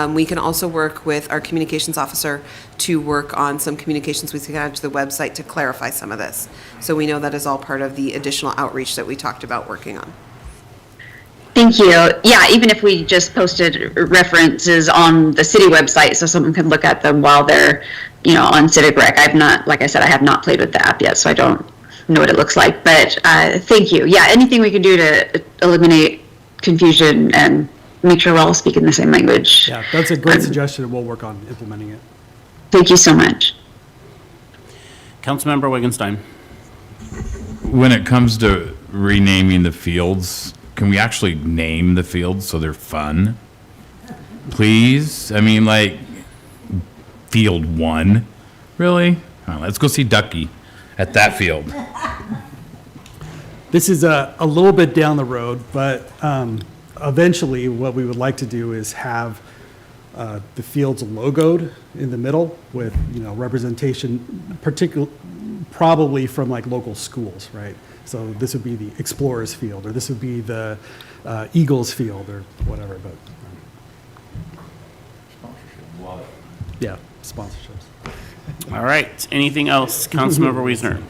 Speaker 19: We can also work with our communications officer to work on some communications we can add to the website to clarify some of this. So we know that is all part of the additional outreach that we talked about working on.
Speaker 9: Thank you. Yeah, even if we just posted references on the city website so someone can look at them while they're, on Civic Rec. Like I said, I have not played with the app yet, so I don't know what it looks like, but thank you. Yeah, anything we can do to eliminate confusion and make sure we're all speaking the same language.
Speaker 16: Yeah, that's a great suggestion, and we'll work on implementing it.
Speaker 9: Thank you so much.
Speaker 1: Councilmember Wittgenstein.
Speaker 18: When it comes to renaming the fields, can we actually name the fields so they're fun? Please? I mean, like, Field 1? Really? Let's go see Ducky at that field.
Speaker 16: This is a little bit down the road, but eventually what we would like to do is have the fields logoed in the middle with, representation, probably from like local schools, right? So this would be the Explorers Field, or this would be the Eagles Field, or whatever, but. Yeah, sponsorships.
Speaker 1: All right. Anything else? Councilmember Wiesner.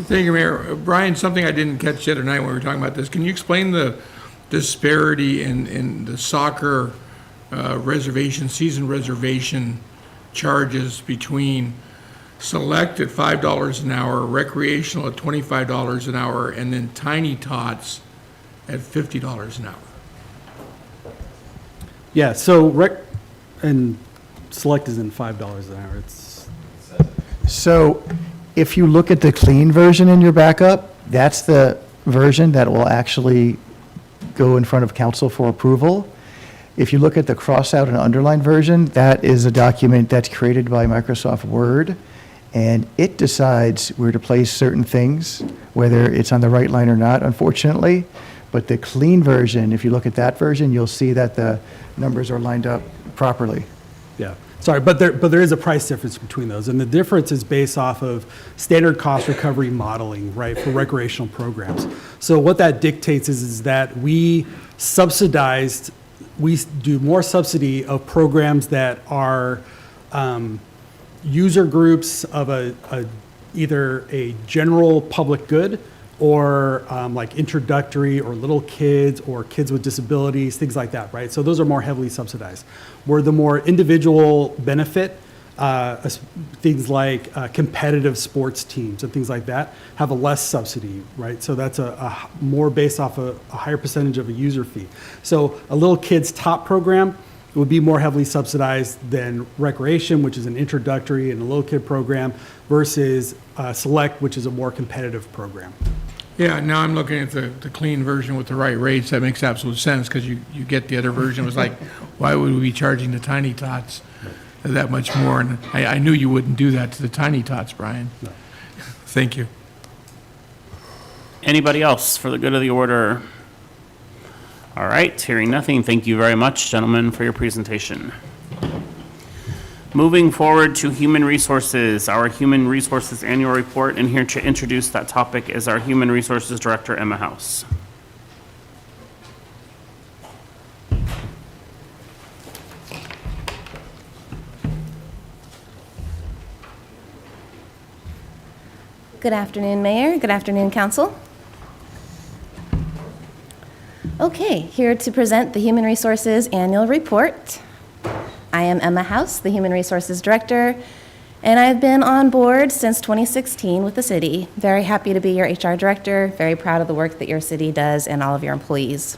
Speaker 5: Thank you, Mayor. Brian, something I didn't catch the other night when we were talking about this. Can you explain the disparity in the soccer season reservation charges between Select at $5 an hour, recreational at $25 an hour, and then Tiny Tots at $50 an hour?
Speaker 16: Yeah, so Rec and Select is in $5 an hour.
Speaker 15: So if you look at the clean version in your backup, that's the version that will actually go in front of council for approval. If you look at the cross-out and underline version, that is a document that's created by Microsoft Word, and it decides where to place certain things, whether it's on the right line or not, unfortunately. But the clean version, if you look at that version, you'll see that the numbers are lined up properly.
Speaker 16: Yeah, sorry, but there is a price difference between those, and the difference is based off of standard cost recovery modeling, right, for recreational programs. So what that dictates is that we do more subsidy of programs that are user groups of either a general public good or like introductory or little kids or kids with disabilities, things like that, right? So those are more heavily subsidized. Where the more individual benefit, things like competitive sports teams and things like that have a less subsidy, right? So that's a more based off a higher percentage of a user fee. So a little kid's top program would be more heavily subsidized than recreation, which is an introductory and a little kid program, versus select, which is a more competitive program.
Speaker 5: Yeah, now I'm looking at the clean version with the right rates. That makes absolute sense, because you get the other version. It was like, why would we be charging the Tiny Tots that much more? And I knew you wouldn't do that to the Tiny Tots, Brian.
Speaker 16: No.
Speaker 5: Thank you.
Speaker 1: Anybody else for the good of the order? All right, hearing nothing, thank you very much, gentlemen, for your presentation. Moving forward to Human Resources, our Human Resources Annual Report, and here to introduce that topic is our Human Resources Director, Emma House.
Speaker 20: Good afternoon, Mayor. Good afternoon, Council. Okay, here to present the Human Resources Annual Report. I am Emma House, the Human Resources Director, and I've been on board since 2016 with the city. Very happy to be your HR Director, very proud of the work that your city does and all of your employees.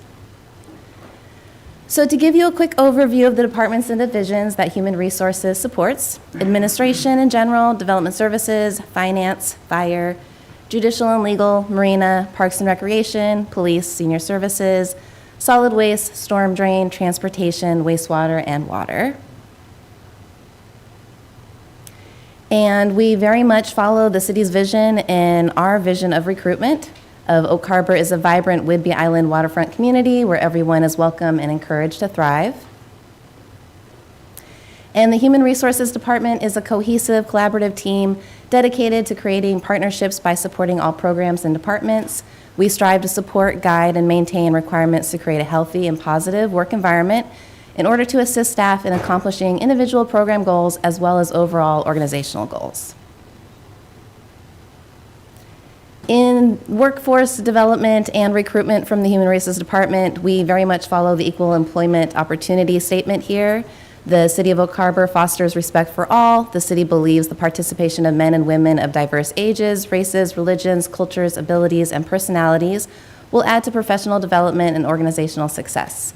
Speaker 20: So to give you a quick overview of the departments and divisions that Human Resources supports: administration in general, development services, finance, fire, judicial and legal, marina, parks and recreation, police, senior services, solid waste, storm drain, transportation, wastewater, and water. And we very much follow the city's vision and our vision of recruitment of Oak Harbor is a vibrant Whidbey Island waterfront community where everyone is welcome and encouraged to thrive. And the Human Resources Department is a cohesive, collaborative team dedicated to creating partnerships by supporting all programs and departments. We strive to support, guide, and maintain requirements to create a healthy and positive work environment in order to assist staff in accomplishing individual program goals as well as overall organizational goals. In workforce development and recruitment from the Human Resources Department, we very much follow the Equal Employment Opportunity Statement here. The City of Oak Harbor fosters respect for all. The city believes the participation of men and women of diverse ages, races, religions, cultures, abilities, and personalities will add to professional development and organizational success.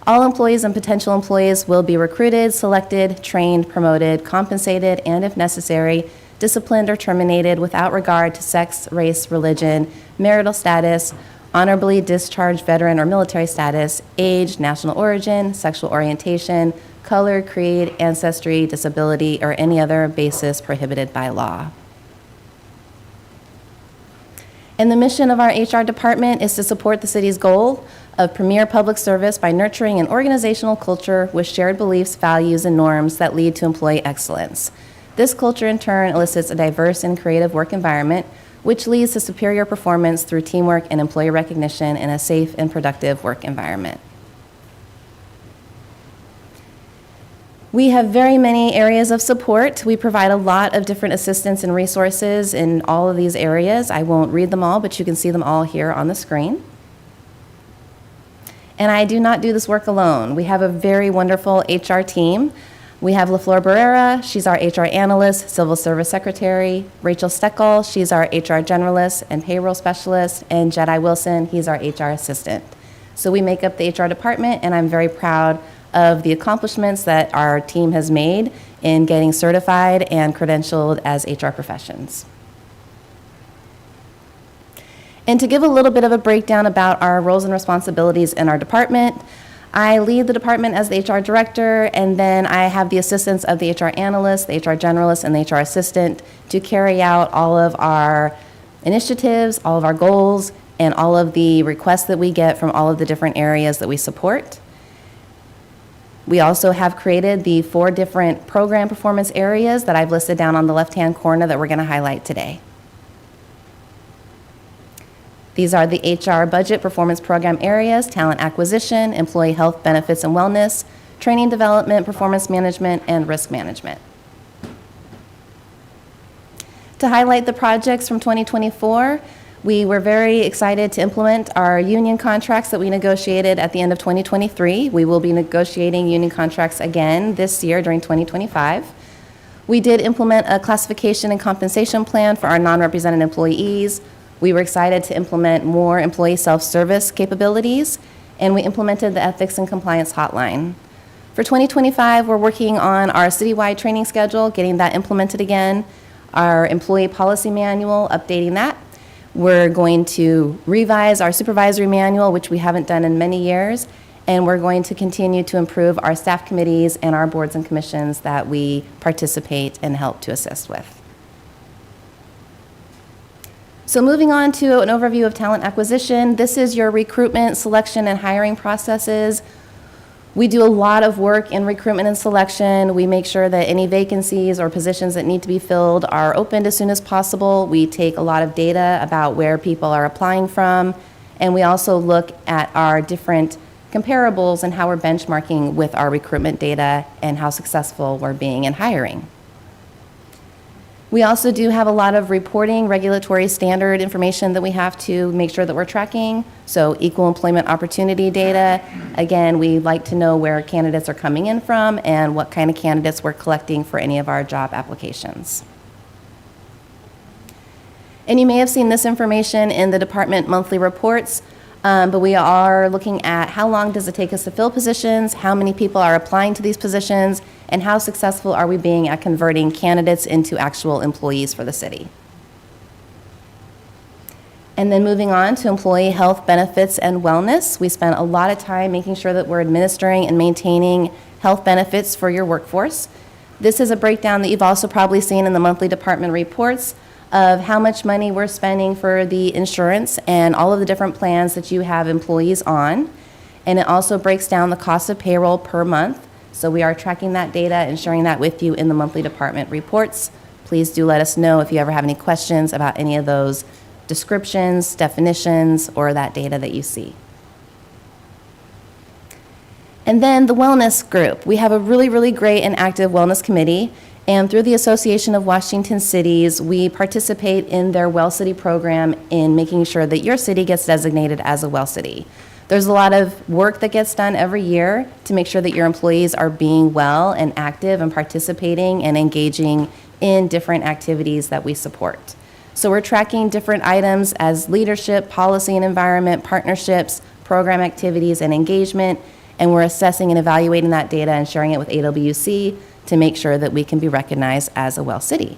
Speaker 20: All employees and potential employees will be recruited, selected, trained, promoted, compensated, and if necessary, disciplined or terminated without regard to sex, race, religion, marital status, honorably discharged veteran or military status, age, national origin, sexual orientation, color, creed, ancestry, disability, or any other basis prohibited by law. And the mission of our HR department is to support the city's goal of premier public service by nurturing an organizational culture with shared beliefs, values, and norms that lead to employee excellence. This culture, in turn, elicits a diverse and creative work environment, which leads to superior performance through teamwork and employee recognition in a safe and productive work environment. We have very many areas of support. We provide a lot of different assistance and resources in all of these areas. I won't read them all, but you can see them all here on the screen. And I do not do this work alone. We have a very wonderful HR team. We have LaFleur Barrera, she's our HR analyst, civil service secretary. Rachel Steckel, she's our HR generalist and payroll specialist. And Jedi Wilson, he's our HR assistant. So we make up the HR department, and I'm very proud of the accomplishments that our team has made in getting certified and credentialed as HR professions. And to give a little bit of a breakdown about our roles and responsibilities in our department, I lead the department as the HR director, and then I have the assistance of the HR analyst, the HR generalist, and the HR assistant to carry out all of our initiatives, all of our goals, and all of the requests that we get from all of the different areas that we support. We also have created the 4 different program performance areas that I've listed down on the left-hand corner that we're going to highlight today. These are the HR budget performance program areas: talent acquisition, employee health, benefits and wellness, training development, performance management, and risk management. To highlight the projects from 2024, we were very excited to implement our union contracts that we negotiated at the end of 2023. We will be negotiating union contracts again this year during 2025. We did implement a classification and compensation plan for our non-represented employees. We were excited to implement more employee self-service capabilities, and we implemented the ethics and compliance hotline. For 2025, we're working on our citywide training schedule, getting that implemented again, our employee policy manual, updating that. We're going to revise our supervisory manual, which we haven't done in many years, and we're going to continue to improve our staff committees and our boards and commissions that we participate and help to assist with. So moving on to an overview of talent acquisition, this is your recruitment, selection, and hiring processes. We do a lot of work in recruitment and selection. We make sure that any vacancies or positions that need to be filled are opened as soon as possible. We take a lot of data about where people are applying from, and we also look at our different comparables and how we're benchmarking with our recruitment data and how successful we're being in hiring. We also do have a lot of reporting, regulatory standard information that we have to make sure that we're tracking. So equal employment opportunity data. Again, we like to know where candidates are coming in from and what kind of candidates we're collecting for any of our job applications. And you may have seen this information in the department monthly reports, but we are looking at how long does it take us to fill positions, how many people are applying to these positions, and how successful are we being at converting candidates into actual employees for the city. And then moving on to employee health, benefits, and wellness. We spent a lot of time making sure that we're administering and maintaining health benefits for your workforce. This is a breakdown that you've also probably seen in the monthly department reports of how much money we're spending for the insurance and all of the different plans that you have employees on. And it also breaks down the cost of payroll per month. So we are tracking that data and sharing that with you in the monthly department reports. Please do let us know if you ever have any questions about any of those descriptions, definitions, or that data that you see. And then the wellness group. We have a really, really great and active wellness committee. And through the Association of Washington Cities, we participate in their Well City program in making sure that your city gets designated as a Well City. There's a lot of work that gets done every year to make sure that your employees are being well and active and participating and engaging in different activities that we support. So we're tracking different items as leadership, policy and environment, partnerships, program activities, and engagement, and we're assessing and evaluating that data and sharing it with AWC to make sure that we can be recognized as a Well City.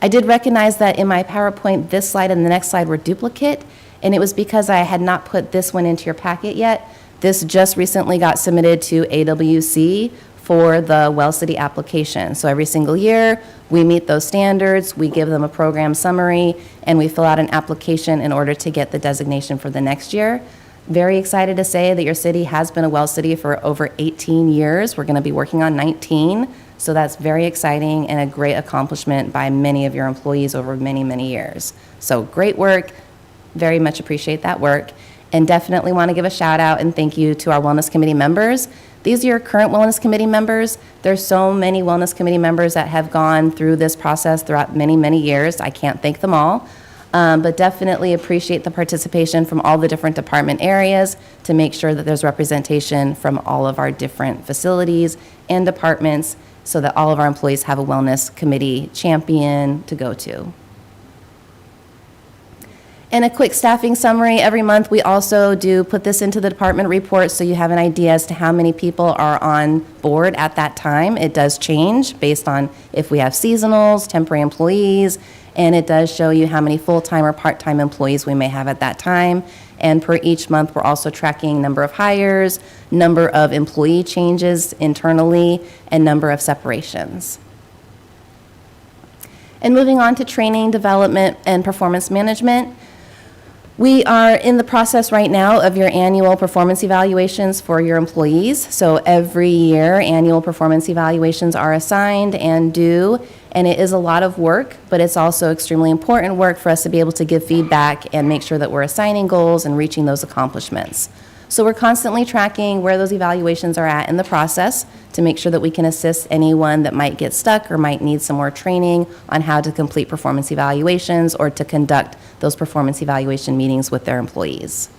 Speaker 20: I did recognize that in my PowerPoint, this slide and the next slide were duplicate, and it was because I had not put this one into your packet yet. This just recently got submitted to AWC for the Well City application. So every single year, we meet those standards, we give them a program summary, and we fill out an application in order to get the designation for the next year. Very excited to say that your city has been a Well City for over 18 years. We're going to be working on 19, so that's very exciting and a great accomplishment by many of your employees over many, many years. So great work. Very much appreciate that work, and definitely want to give a shout out and thank you to our Wellness Committee members. These are your current Wellness Committee members. There's so many Wellness Committee members that have gone through this process throughout many, many years. I can't thank them all, but definitely appreciate the participation from all the different department areas to make sure that there's representation from all of our different facilities and departments so that all of our employees have a Wellness Committee champion to go to. And a quick staffing summary. Every month, we also do put this into the department report so you have an idea as to how many people are on board at that time. It does change based on if we have seasonals, temporary employees, and it does show you how many full-time or part-time employees we may have at that time. And per each month, we're also tracking number of hires, number of employee changes internally, and number of separations. And moving on to training, development, and performance management. We are in the process right now of your annual performance evaluations for your employees. So every year, annual performance evaluations are assigned and due, and it is a lot of work, but it's also extremely important work for us to be able to give feedback and make sure that we're assigning goals and reaching those accomplishments. So we're constantly tracking where those evaluations are at in the process to make sure that we can assist anyone that might get stuck or might need some more training on how to complete performance evaluations or to conduct those performance evaluation meetings with their employees.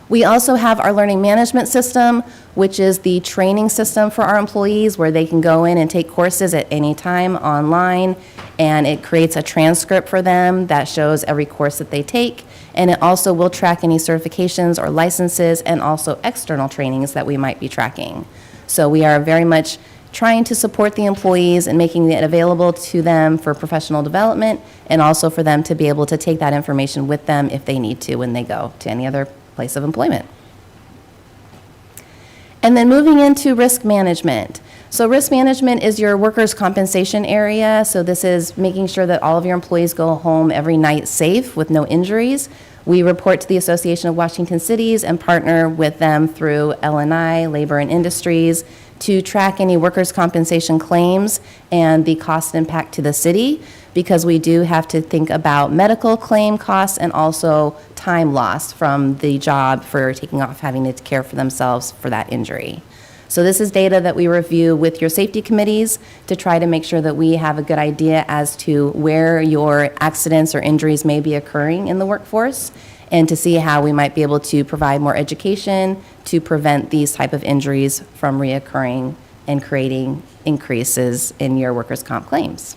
Speaker 20: We also have our learning management system, which is the training system for our employees where they can go in and take courses at any time online, and it creates a transcript for them that shows every course that they take, and it also will track any certifications or licenses and also external trainings that we might be tracking. So we are very much trying to support the employees and making it available to them for professional development and also for them to be able to take that information with them if they need to when they go to any other place of employment. And then moving into risk management. So risk management is your workers' compensation area. So this is making sure that all of your employees go home every night safe with no injuries. We report to the Association of Washington Cities and partner with them through LNI, Labor and Industries, to track any workers' compensation claims and the cost impact to the city, because we do have to think about medical claim costs and also time lost from the job for taking off having to care for themselves for that injury. So this is data that we review with your safety committees to try to make sure that we have a good idea as to where your accidents or injuries may be occurring in the workforce, and to see how we might be able to provide more education to prevent these type of injuries from reoccurring and creating increases in your workers' comp claims.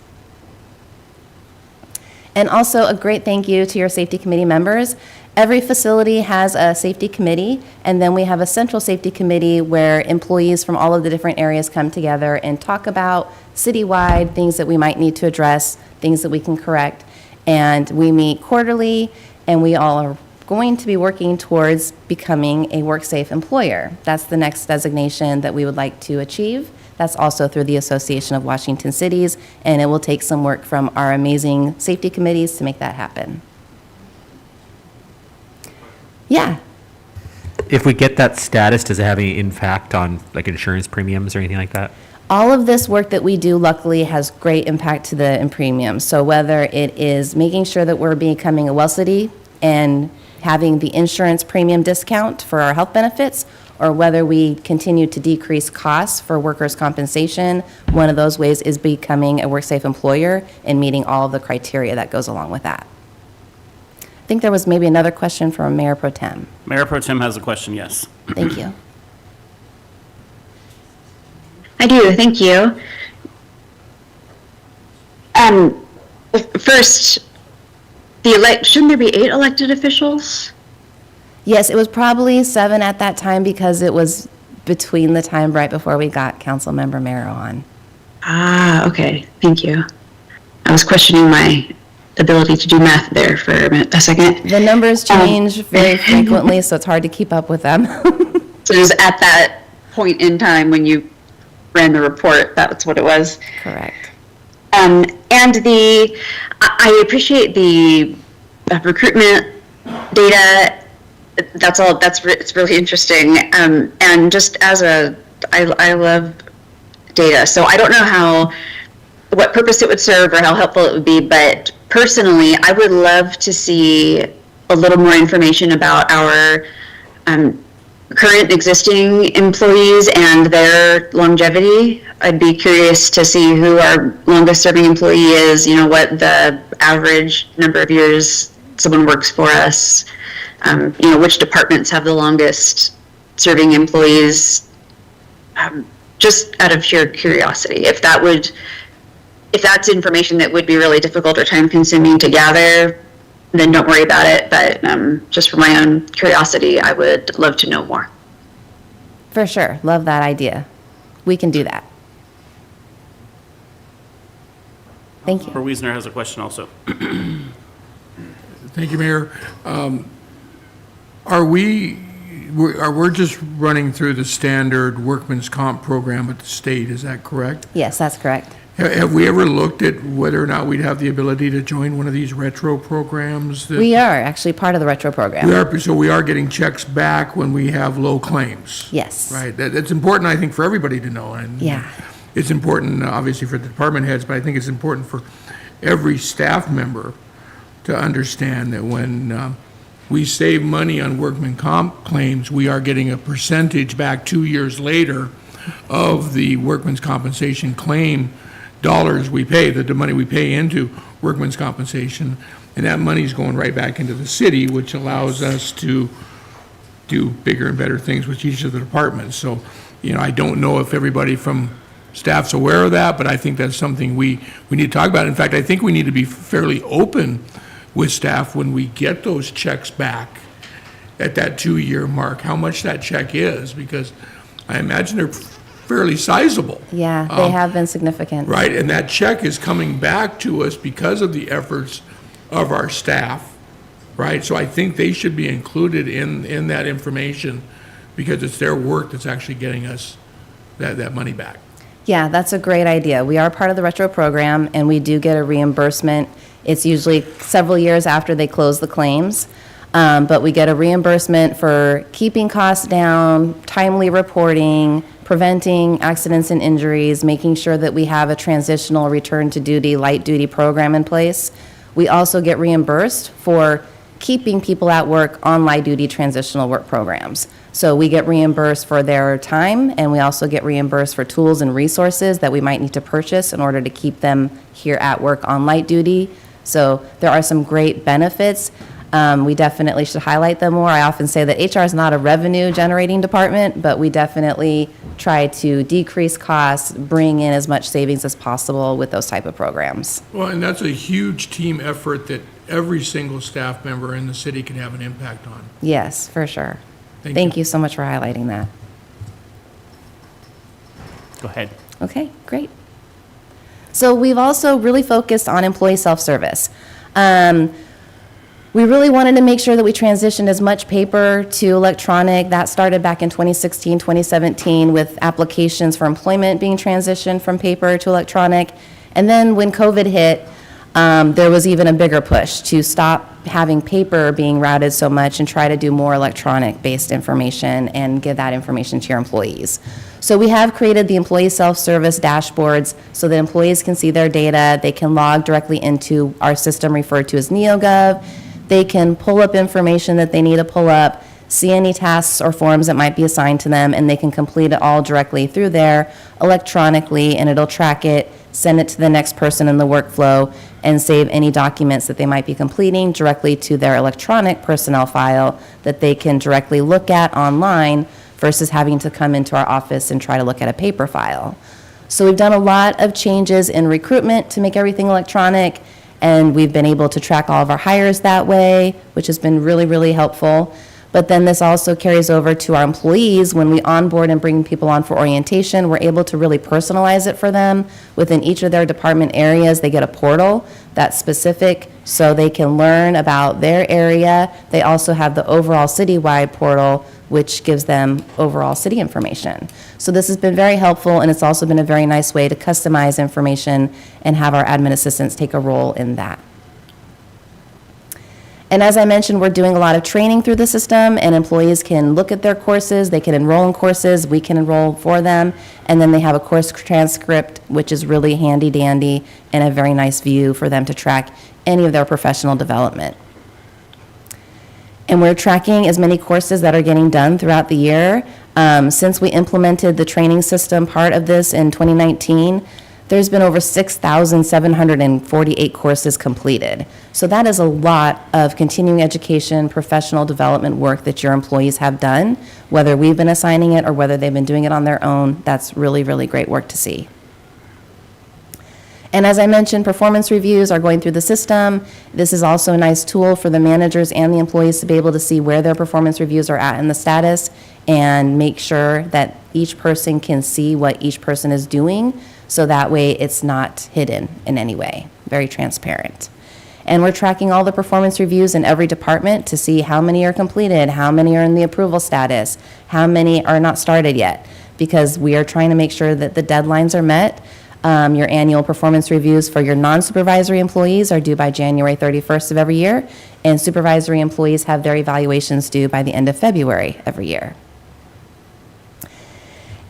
Speaker 20: And also a great thank you to your safety committee members. Every facility has a safety committee, and then we have a central safety committee where employees from all of the different areas come together and talk about citywide things that we might need to address, things that we can correct. And we meet quarterly, and we all are going to be working towards becoming a WorkSafe employer. That's the next designation that we would like to achieve. That's also through the Association of Washington Cities, and it will take some work from our amazing safety committees to make that happen. Yeah.
Speaker 10: If we get that status, does it have any impact on like insurance premiums or anything like that?
Speaker 20: All of this work that we do luckily has great impact to the premiums. So whether it is making sure that we're becoming a well city and having the insurance premium discount for our health benefits, or whether we continue to decrease costs for workers' compensation, one of those ways is becoming a WorkSafe employer and meeting all of the criteria that goes along with that. I think there was maybe another question from Mayor Pro Tem.
Speaker 1: Mayor Pro Tem has a question, yes.
Speaker 20: Thank you.
Speaker 9: I do, thank you. First, shouldn't there be 8 elected officials?
Speaker 20: Yes, it was probably 7 at that time because it was between the time right before we got Councilmember Merrow on.
Speaker 9: Ah, okay, thank you. I was questioning my ability to do math there for a second.
Speaker 20: The numbers change very frequently, so it's hard to keep up with them.
Speaker 9: So it was at that point in time when you ran the report, that's what it was?
Speaker 20: Correct.
Speaker 9: And I appreciate the recruitment data. That's all, it's really interesting. And just I love data. So I don't know what purpose it would serve or how helpful it would be, but personally, I would love to see a little more information about our current existing employees and their longevity. I'd be curious to see who our longest serving employee is, what the average number of years someone works for us, which departments have the longest serving employees, just out of sheer curiosity. If that's information that would be really difficult or time consuming to gather, then don't worry about it. But just for my own curiosity, I would love to know more.
Speaker 20: For sure. Love that idea. We can do that. Thank you.
Speaker 1: Counselor Wiesner has a question also.
Speaker 5: Thank you, Mayor. We're just running through the standard workman's comp program at the state, is that correct?
Speaker 20: Yes, that's correct.
Speaker 5: Have we ever looked at whether or not we'd have the ability to join one of these retro programs?
Speaker 20: We are actually part of the retro program.
Speaker 5: So we are getting checks back when we have low claims?
Speaker 20: Yes.
Speaker 5: Right, that's important, I think, for everybody to know. And
Speaker 20: Yeah.
Speaker 5: it's important, obviously, for the department heads, but I think it's important for every staff member to understand that when we save money on workman comp claims, we are getting a percentage back 2 years later of the workman's compensation claim dollars we pay, the money we pay into workman's compensation, and that money's going right back into the city, which allows us to do bigger and better things with each of the departments. So, I don't know if everybody from staff's aware of that, but I think that's something we need to talk about. In fact, I think we need to be fairly open with staff when we get those checks back at that 2-year mark, how much that check is, because I imagine they're fairly sizable.
Speaker 20: Yeah, they have been significant.
Speaker 5: Right, and that check is coming back to us because of the efforts of our staff, right? So I think they should be included in that information because it's their work that's actually getting us that money back.
Speaker 20: Yeah, that's a great idea. We are part of the retro program, and we do get a reimbursement. It's usually several years after they close the claims, but we get a reimbursement for keeping costs down, timely reporting, preventing accidents and injuries, making sure that we have a transitional return to duty, light duty program in place. We also get reimbursed for keeping people at work on light duty transitional work programs. So we get reimbursed for their time, and we also get reimbursed for tools and resources that we might need to purchase in order to keep them here at work on light duty. So there are some great benefits. We definitely should highlight them more. I often say that HR is not a revenue generating department, but we definitely try to decrease costs, bring in as much savings as possible with those type of programs.
Speaker 5: Well, and that's a huge team effort that every single staff member in the city can have an impact on.
Speaker 20: Yes, for sure.
Speaker 5: Thank
Speaker 20: you so much for highlighting that.
Speaker 1: Go ahead.
Speaker 20: Okay, great. So we've also really focused on employee self-service. We really wanted to make sure that we transitioned as much paper to electronic. That started back in 2016, 2017 with applications for employment being transitioned from paper to electronic. And then when COVID hit, there was even a bigger push to stop having paper being routed so much and try to do more electronic-based information and give that information to your employees. So we have created the employee self-service dashboards so that employees can see their data. They can log directly into our system referred to as NeoGov. They can pull up information that they need to pull up, see any tasks or forms that might be assigned to them, and they can complete it all directly through there electronically, and it'll track it, send it to the next person in the workflow, and save any documents that they might be completing directly to their electronic personnel file that they can directly look at online versus having to come into our office and try to look at a paper file. So we've done a lot of changes in recruitment to make everything electronic, and we've been able to track all of our hires that way, which has been really, really helpful. But then this also carries over to our employees. When we onboard and bring people on for orientation, we're able to really personalize it for them. Within each of their department areas, they get a portal that's specific so they can learn about their area. They also have the overall citywide portal, which gives them overall city information. So this has been very helpful, and it's also been a very nice way to customize information and have our admin assistants take a role in that. And as I mentioned, we're doing a lot of training through the system, and employees can look at their courses, they can enroll in courses, we can enroll for them, and then they have a course transcript, which is really handy dandy and a very nice view for them to track any of their professional development. And we're tracking as many courses that are getting done throughout the year. Since we implemented the training system part of this in 2019, there's been over 6,748 courses completed. So that is a lot of continuing education, professional development work that your employees have done, whether we've been assigning it or whether they've been doing it on their own. That's really, really great work to see. And as I mentioned, performance reviews are going through the system. This is also a nice tool for the managers and the employees to be able to see where their performance reviews are at in the status and make sure that each person can see what each person is doing So that way it's not hidden in any way, very transparent. And we're tracking all the performance reviews in every department to see how many are completed, how many are in the approval status, how many are not started yet, because we are trying to make sure that the deadlines are met. Your annual performance reviews for your non-supervisory employees are due by January 31st of every year, and supervisory employees have their evaluations due by the end of February every year.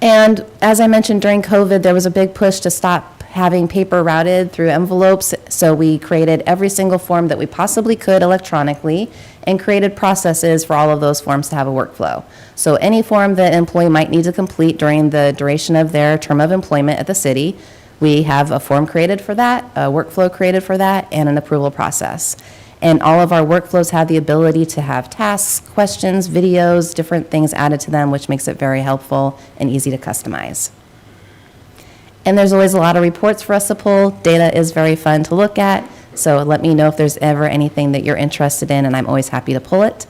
Speaker 20: And as I mentioned, during COVID, there was a big push to stop having paper routed through envelopes, so we created every single form that we possibly could electronically and created processes for all of those forms to have a workflow. So any form that an employee might need to complete during the duration of their term of employment at the city, we have a form created for that, a workflow created for that, and an approval process. And all of our workflows have the ability to have tasks, questions, videos, different things added to them, which makes it very helpful and easy to customize. And there's always a lot of reports for us to pull. Data is very fun to look at, so let me know if there's ever anything that you're interested in, and I'm always happy to pull it.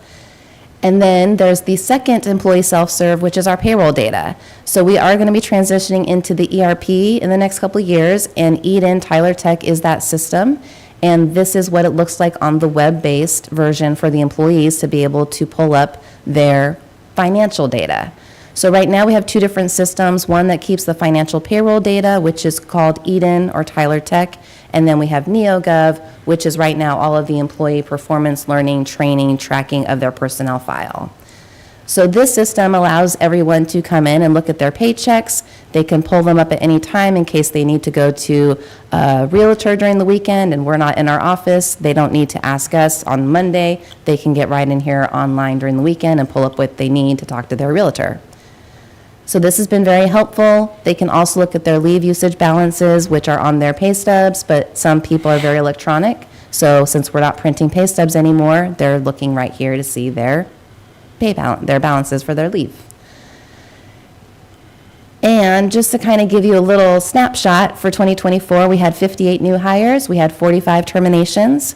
Speaker 20: And then there's the second employee self-serve, which is our payroll data. So we are going to be transitioning into the ERP in the next couple of years, and Eden Tyler Tech is that system. And this is what it looks like on the web-based version for the employees to be able to pull up their financial data. So right now we have two different systems, one that keeps the financial payroll data, which is called Eden or Tyler Tech, and then we have NeoGov, which is right now all of the employee performance, learning, training, tracking of their personnel file. So this system allows everyone to come in and look at their paychecks. They can pull them up at any time in case they need to go to a realtor during the weekend and we're not in our office. They don't need to ask us on Monday. They can get right in here online during the weekend and pull up what they need to talk to their realtor. So this has been very helpful. They can also look at their leave usage balances, which are on their pay stubs, but some people are very electronic. So since we're not printing pay stubs anymore, they're looking right here to see their their balances for their leave. And just to kind of give you a little snapshot for 2024, we had 58 new hires, we had 45 terminations.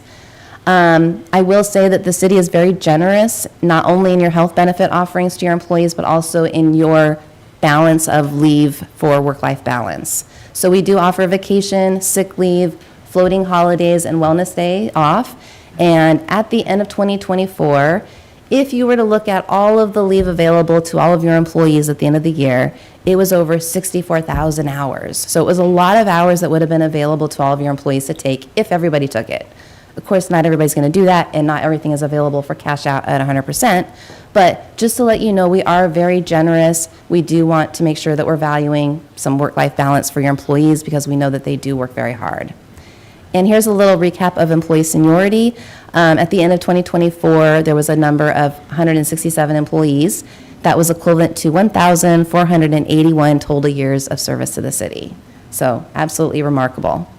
Speaker 20: I will say that the city is very generous, not only in your health benefit offerings to your employees, but also in your balance of leave for work-life balance. So we do offer vacation, sick leave, floating holidays, and wellness day off. And at the end of 2024, if you were to look at all of the leave available to all of your employees at the end of the year, it was over 64,000 hours. So it was a lot of hours that would have been available to all of your employees to take if everybody took it. Of course, not everybody's going to do that, and not everything is available for cash out at 100%. But just to let you know, we are very generous. We do want to make sure that we're valuing some work-life balance for your employees because we know that they do work very hard. And here's a little recap of employee seniority. At the end of 2024, there was a number of 167 employees. That was equivalent to 1,481 total years of service to the city. So absolutely remarkable.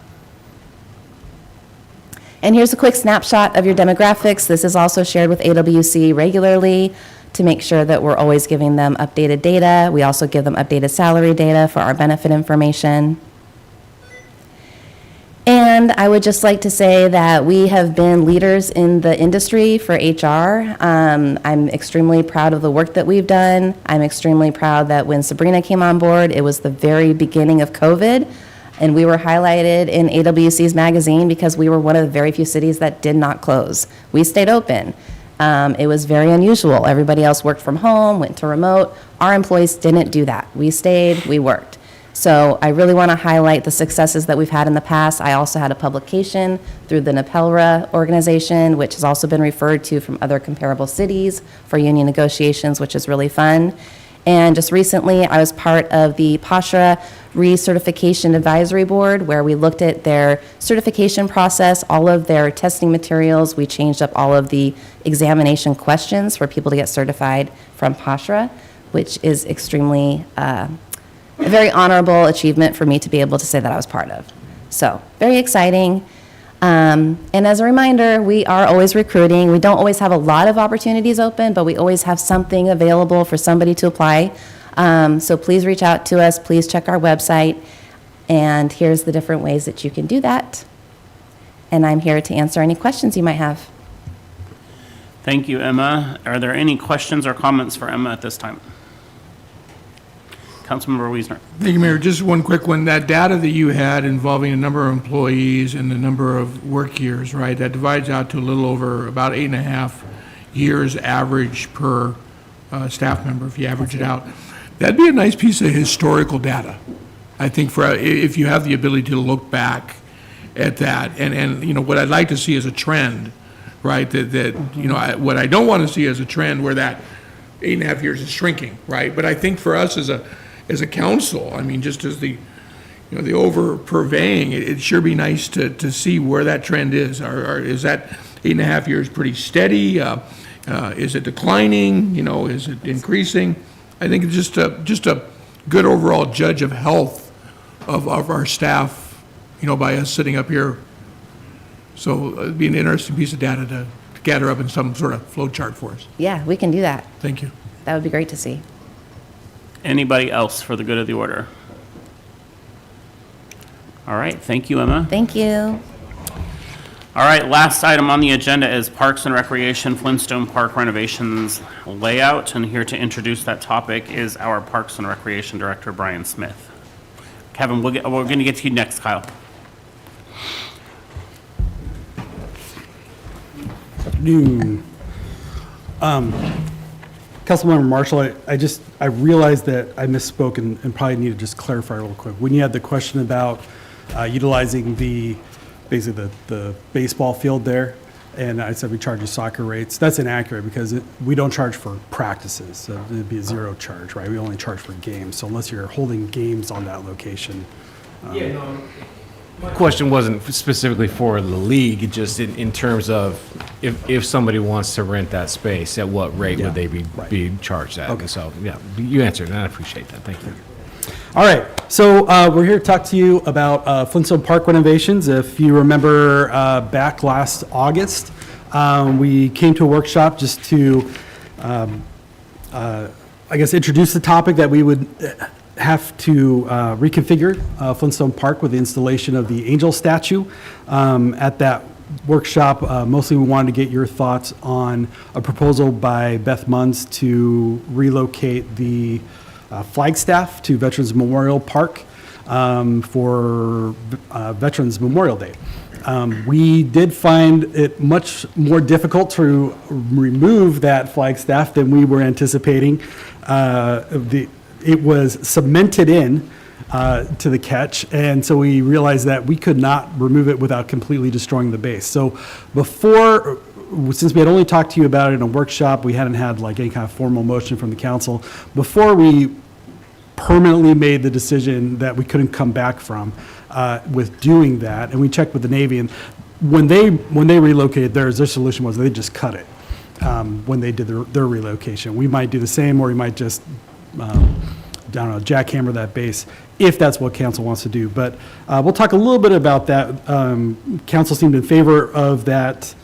Speaker 20: And here's a quick snapshot of your demographics. This is also shared with AWC regularly to make sure that we're always giving them updated data. We also give them updated salary data for our benefit information. And I would just like to say that we have been leaders in the industry for HR. I'm extremely proud of the work that we've done. I'm extremely proud that when Sabrina came on board, it was the very beginning of COVID, and we were highlighted in AWC's magazine because we were one of the very few cities that did not close. We stayed open. It was very unusual. Everybody else worked from home, went to remote. Our employees didn't do that. We stayed, we worked. So I really want to highlight the successes that we've had in the past. I also had a publication through the NAPELRA organization, which has also been referred to from other comparable cities for union negotiations, which is really fun. And just recently, I was part of the PASHRA Recertification Advisory Board, where we looked at their certification process, all of their testing materials. We changed up all of the examination questions for people to get certified from PASHRA, which is extremely a very honorable achievement for me to be able to say that I was part of. So, very exciting. And as a reminder, we are always recruiting. We don't always have a lot of opportunities open, but we always have something available for somebody to apply. So please reach out to us. Please check our website. And here's the different ways that you can do that. And I'm here to answer any questions you might have.
Speaker 1: Thank you, Emma. Are there any questions or comments for Emma at this time? Councilmember Wiesner.
Speaker 5: Thank you, Mayor. Just one quick one. That data that you had involving the number of employees and the number of work years, right? That divides out to a little over about 8.5 years average per staff member, if you average it out. That'd be a nice piece of historical data, I think, for if you have the ability to look back at that. And you know, what I'd like to see is a trend, right? That you know, what I don't want to see is a trend where that 8.5 years is shrinking, right? But I think for us as a council, I mean, just as the, you know, the over purveying, it'd sure be nice to see where that trend is. Is that 8.5 years pretty steady? Is it declining? You know, is it increasing? I think it's just a good overall judge of health of our staff, you know, by us sitting up here. So it'd be an interesting piece of data to gather up in some sort of flow chart for us.
Speaker 20: Yeah, we can do that.
Speaker 5: Thank you.
Speaker 20: That would be great to see.
Speaker 1: Anybody else for the good of the order? All right, thank you, Emma.
Speaker 20: Thank you.
Speaker 1: All right, last item on the agenda is Parks and Recreation Flintstone Park renovations layout. And here to introduce that topic is our Parks and Recreation Director, Brian Smith. Kevin, we're going to get to you next, Kyle.
Speaker 16: Afternoon. Councilmember Marshall, I realized that I misspoke and probably need to just clarify real quick. When you had the question about utilizing basically the baseball field there, and I said we charge you soccer rates, that's inaccurate because we don't charge for practices. So it'd be a zero charge, right? We only charge for games. So unless you're holding games on that location.
Speaker 2: My question wasn't specifically for the league, just in terms of if somebody wants to rent that space, at what rate would they be charged at? Okay. So, yeah, you answered, and I appreciate that. Thank you.
Speaker 16: All right, so we're here to talk to you about Flintstone Park renovations. If you remember back last August, we came to a workshop just to, I guess, introduce the topic that we would have to reconfigure Flintstone Park with the installation of the angel statue. At that workshop, mostly we wanted to get your thoughts on a proposal by Beth Munns to relocate the Flagstaff to Veterans Memorial Park for Veterans Memorial Day. We did find it much more difficult to remove that Flagstaff than we were anticipating. It was cemented in to the catch, and so we realized that we could not remove it without completely destroying the base. So since we had only talked to you about it in a workshop, we hadn't had like any kind of formal motion from the council. Before we permanently made the decision that we couldn't come back from with doing that, and we checked with the Navy, and when they relocated theirs, their solution was they just cut it when they did their relocation. We might do the same, or we might just jackhammer that base if that's what council wants to do. But we'll talk a little bit about that. Council seemed in favor of that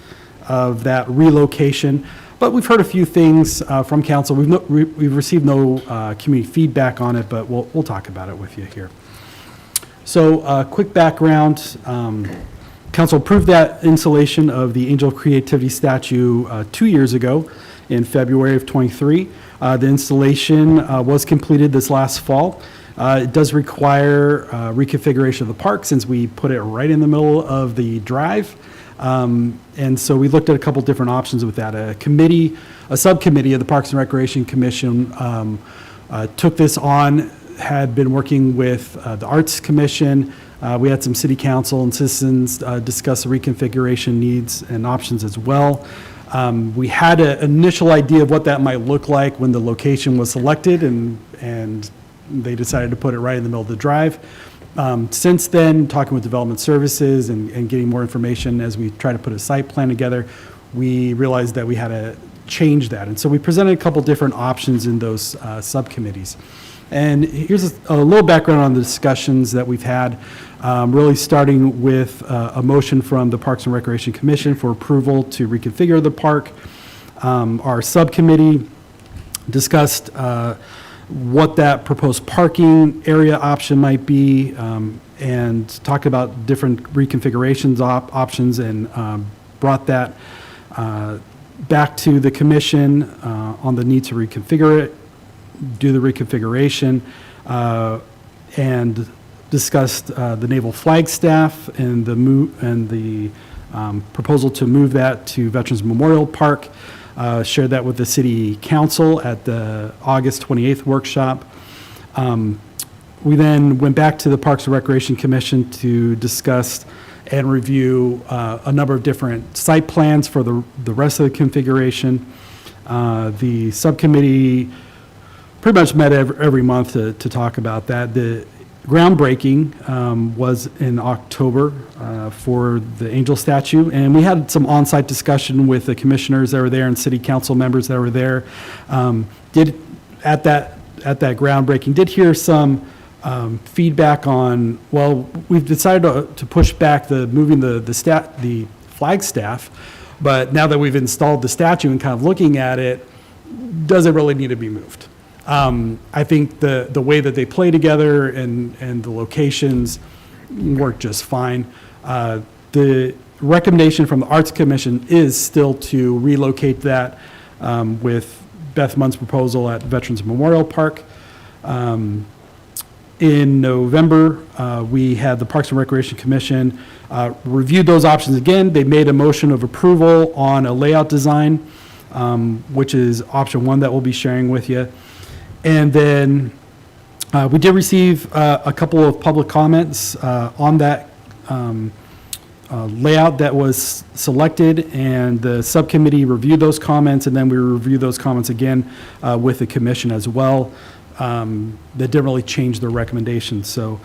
Speaker 16: relocation, but we've heard a few things from council. We've received no community feedback on it, but we'll talk about it with you here. So quick background. Council approved that installation of the Angel of Creativity statue 2 years ago in February of '23. The installation was completed this last fall. It does require reconfiguration of the park since we put it right in the middle of the drive. And so we looked at a couple different options with that. A subcommittee of the Parks and Recreation Commission took this on, had been working with the Arts Commission. We had some city council and citizens discuss the reconfiguration needs and options as well. We had an initial idea of what that might look like when the location was selected, and they decided to put it right in the middle of the drive. Since then, talking with Development Services and getting more information as we try to put a site plan together, we realized that we had to change that. And so we presented a couple different options in those subcommittees. And here's a little background on the discussions that we've had, really starting with a motion from the Parks and Recreation Commission for approval to reconfigure the park. Our subcommittee discussed what that proposed parking area option might be, and talked about different reconfigurations options, and brought that back to the commission on the need to reconfigure it, do the reconfiguration. and discussed the Naval Flagstaff and the proposal to move that to Veterans Memorial Park. Shared that with the City Council at the August 28th workshop. We then went back to the Parks and Recreation Commission to discuss and review a number of different site plans for the rest of the configuration. The subcommittee pretty much met every month to talk about that. The groundbreaking was in October for the angel statue, and we had some on-site discussion with the commissioners that were there and city council members that were there. At that groundbreaking, did hear some feedback on, well, we've decided to push back moving the flagstaff, but now that we've installed the statue and kind of looking at it, does it really need to be moved? I think the way that they play together and the locations work just fine. The recommendation from the Arts Commission is still to relocate that with Beth Munn's proposal at Veterans Memorial Park. In November, we had the Parks and Recreation Commission reviewed those options again. They made a motion of approval on a layout design, which is option one that we'll be sharing with you. And then we did receive a couple of public comments on that layout that was selected, and the subcommittee reviewed those comments, and then we reviewed those comments again with the commission as well. That didn't really change their recommendations. So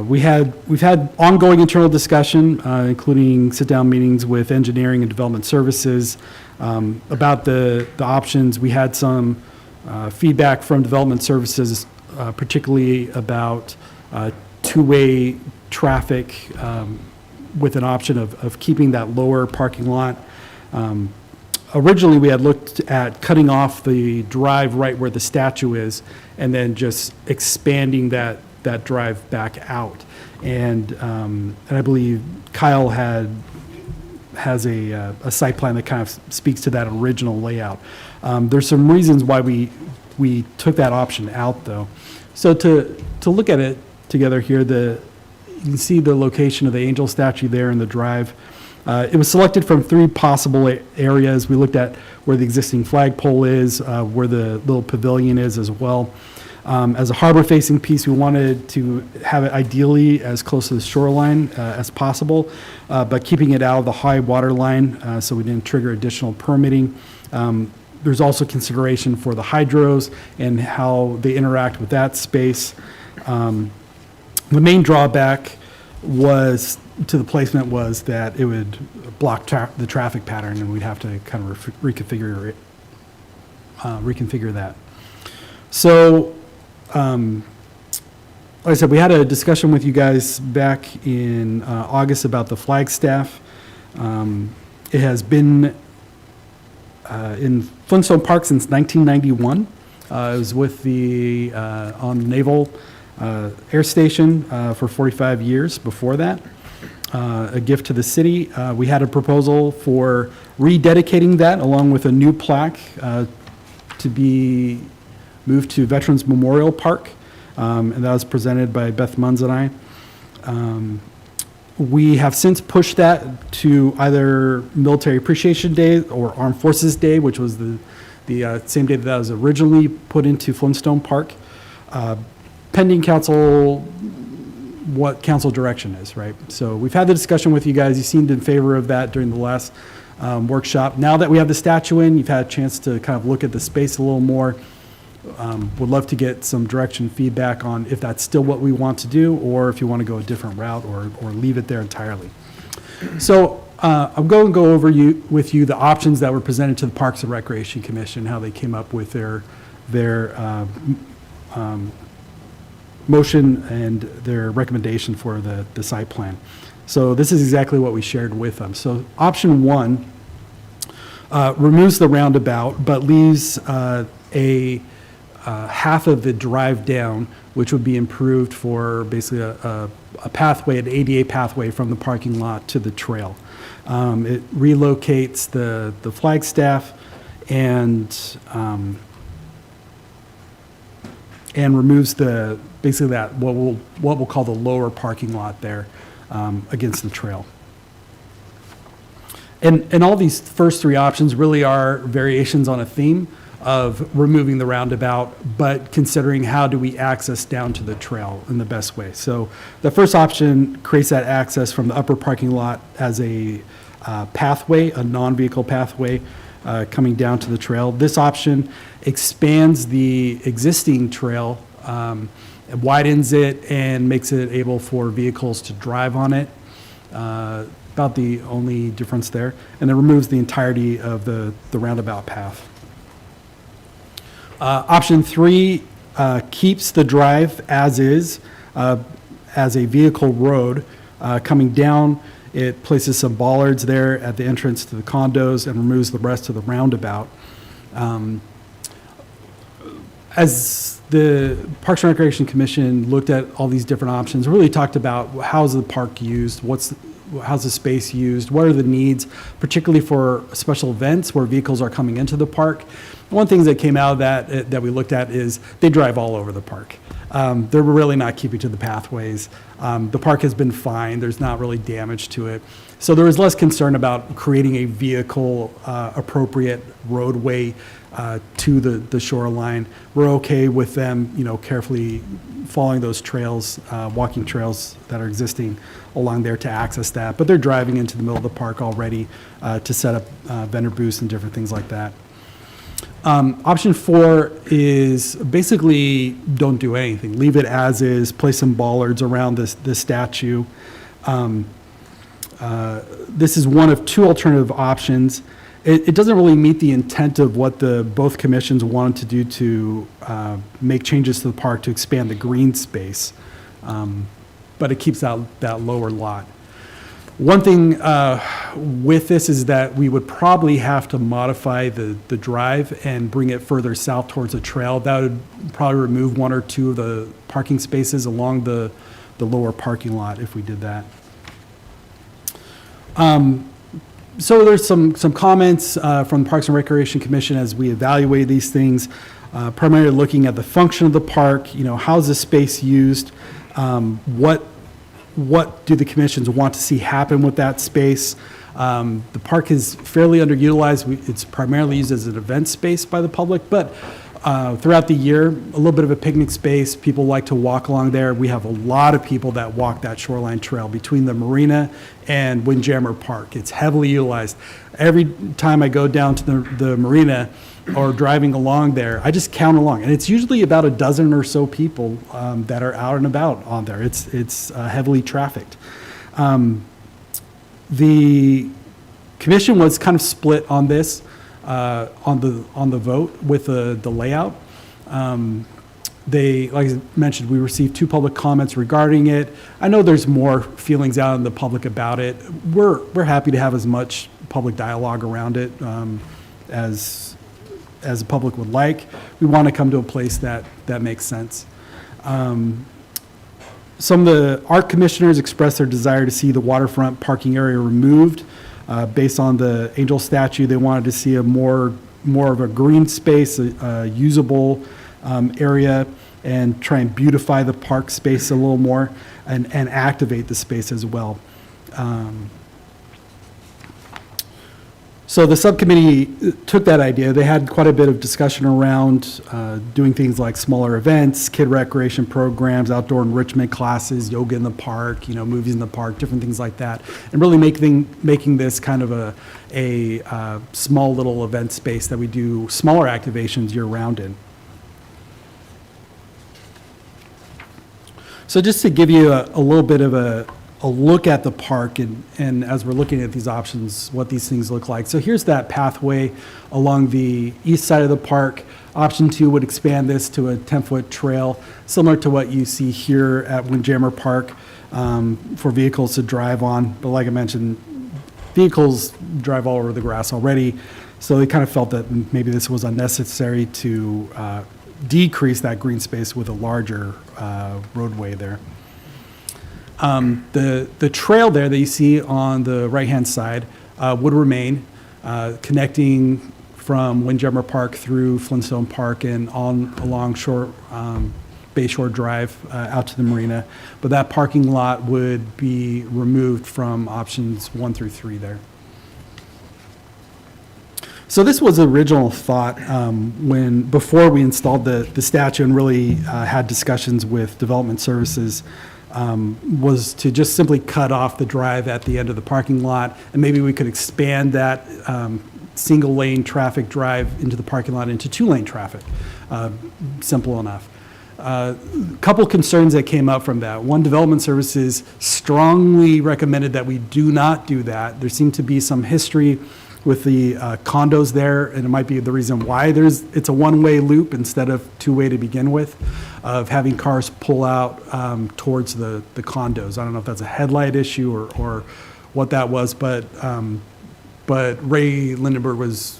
Speaker 16: we've had ongoing internal discussion, including sit-down meetings with engineering and development services about the options. We had some feedback from development services, particularly about two-way traffic with an option of keeping that lower parking lot. Originally, we had looked at cutting off the drive right where the statue is and then just expanding that drive back out. And I believe Kyle has a site plan that kind of speaks to that original layout. There's some reasons why we took that option out, though. So to look at it together here, you can see the location of the angel statue there in the drive. It was selected from three possible areas. We looked at where the existing flagpole is, where the little pavilion is as well. As a harbor-facing piece, we wanted to have it ideally as close to the shoreline as possible, but keeping it out of the high water line so we didn't trigger additional permitting. There's also consideration for the hydros and how they interact with that space. The main drawback to the placement was that it would block the traffic pattern, and we'd have to kind of reconfigure that. So, like I said, we had a discussion with you guys back in August about the Flagstaff. It has been in Flintstone Park since 1991. It was with on Naval Air Station for 45 years before that. A gift to the city. We had a proposal for rededicating that along with a new plaque to be moved to Veterans Memorial Park, and that was presented by Beth Munns and I. We have since pushed that to either Military Appreciation Day or Armed Forces Day, which was the same day that was originally put into Flintstone Park, pending council, what council direction is, right? So we've had the discussion with you guys. You seemed in favor of that during the last workshop. Now that we have the statue in, you've had a chance to kind of look at the space a little more. Would love to get some direction, feedback on if that's still what we want to do, or if you want to go a different route, or leave it there entirely. So I'm going to go over with you the options that were presented to the Parks and Recreation Commission, how they came up with their motion and their recommendation for the site plan. So this is exactly what we shared with them. So option one removes the roundabout, but leaves half of the drive down, which would be improved for basically a pathway, an ADA pathway from the parking lot to the trail. It relocates the flagstaff and and removes basically that, what we'll call the lower parking lot there against the trail. And all these first three options really are variations on a theme of removing the roundabout, but considering how do we access down to the trail in the best way. So the first option creates that access from the upper parking lot as a pathway, a non-vehicle pathway coming down to the trail. This option expands the existing trail, widens it, and makes it able for vehicles to drive on it. About the only difference there, and it removes the entirety of the roundabout path. Option 3 keeps the drive as is, as a vehicle road. Coming down, it places some bollards there at the entrance to the condos and removes the rest of the roundabout. As the Parks and Recreation Commission looked at all these different options, really talked about how's the park used, how's the space used, what are the needs, particularly for special events where vehicles are coming into the park. One of the things that came out of that we looked at is they drive all over the park. They're really not keeping to the pathways. The park has been fine. There's not really damage to it. So there was less concern about creating a vehicle appropriate roadway to the shoreline. We're okay with them, carefully following those trails, walking trails that are existing along there to access that. But they're driving into the middle of the park already to set up vendor booths and different things like that. Option 4 is basically don't do anything. Leave it as is, place some bollards around the statue. This is one of two alternative options. It doesn't really meet the intent of what both commissions wanted to do to make changes to the park to expand the green space, but it keeps that lower lot. One thing with this is that we would probably have to modify the drive and bring it further south towards the trail. That would probably remove one or two of the parking spaces along the lower parking lot if we did that. So there's some comments from the Parks and Recreation Commission as we evaluate these things, primarily looking at the function of the park, how's the space used, what do the commissions want to see happen with that space. The park is fairly underutilized. It's primarily used as an event space by the public, but throughout the year, a little bit of a picnic space. People like to walk along there. We have a lot of people that walk that shoreline trail between the marina and Windjammer Park. It's heavily utilized. Every time I go down to the marina or driving along there, I just count along, and it's usually about a dozen or so people that are out and about on there. It's heavily trafficked. The commission was kind of split on this. On the vote with the layout. Like I mentioned, we received 2 public comments regarding it. I know there's more feelings out in the public about it. We're happy to have as much public dialogue around it as the public would like. We want to come to a place that makes sense. Some of the art commissioners expressed their desire to see the waterfront parking area removed. Based on the angel statue, they wanted to see more of a green space, a usable area, and try and beautify the park space a little more and activate the space as well. So the subcommittee took that idea. They had quite a bit of discussion around doing things like smaller events, kid recreation programs, outdoor enrichment classes, yoga in the park, movies in the park, different things like that, and really making this kind of a small little event space that we do smaller activations year-round in. So just to give you a little bit of a look at the park and as we're looking at these options, what these things look like. So here's that pathway along the east side of the park. Option 2 would expand this to a 10-foot trail, similar to what you see here at Windjammer Park for vehicles to drive on. But like I mentioned, vehicles drive all over the grass already, so they kind of felt that maybe this was unnecessary to decrease that green space with a larger roadway there. The trail there that you see on the right-hand side would remain, connecting from Windjammer Park through Flintstone Park and on along Bayshore Drive out to the marina. But that parking lot would be removed from options 1 through 3 there. So this was the original thought before we installed the statue and really had discussions with Development Services, was to just simply cut off the drive at the end of the parking lot, and maybe we could expand that single lane traffic drive into the parking lot into 2-lane traffic. Simple enough. A couple concerns that came up from that. One, Development Services strongly recommended that we do not do that. There seemed to be some history with the condos there, and it might be the reason why it's a one-way loop instead of two-way to begin with, of having cars pull out towards the condos. I don't know if that's a headlight issue or what that was, but Ray Lindenberg was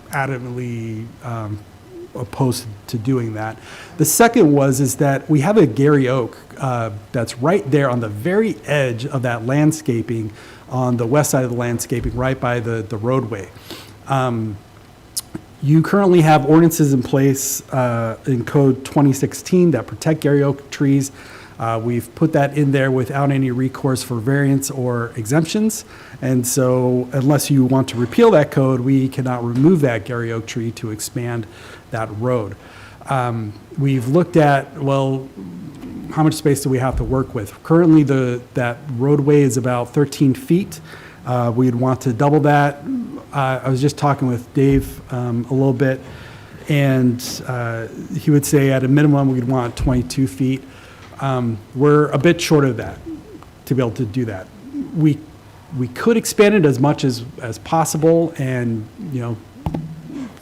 Speaker 16: adamantly opposed to doing that. The second is that we have a Gary Oak that's right there on the very edge of that landscaping, on the west side of the landscaping, right by the roadway. You currently have ordinances in place in Code 2016 that protect Gary Oak trees. We've put that in there without any recourse for variance or exemptions. And so unless you want to repeal that code, we cannot remove that Gary Oak tree to expand that road. We've looked at, well, how much space do we have to work with? Currently, that roadway is about 13 feet. We'd want to double that. I was just talking with Dave a little bit, and he would say at a minimum we'd want 22 feet. We're a bit short of that to be able to do that. We could expand it as much as possible and,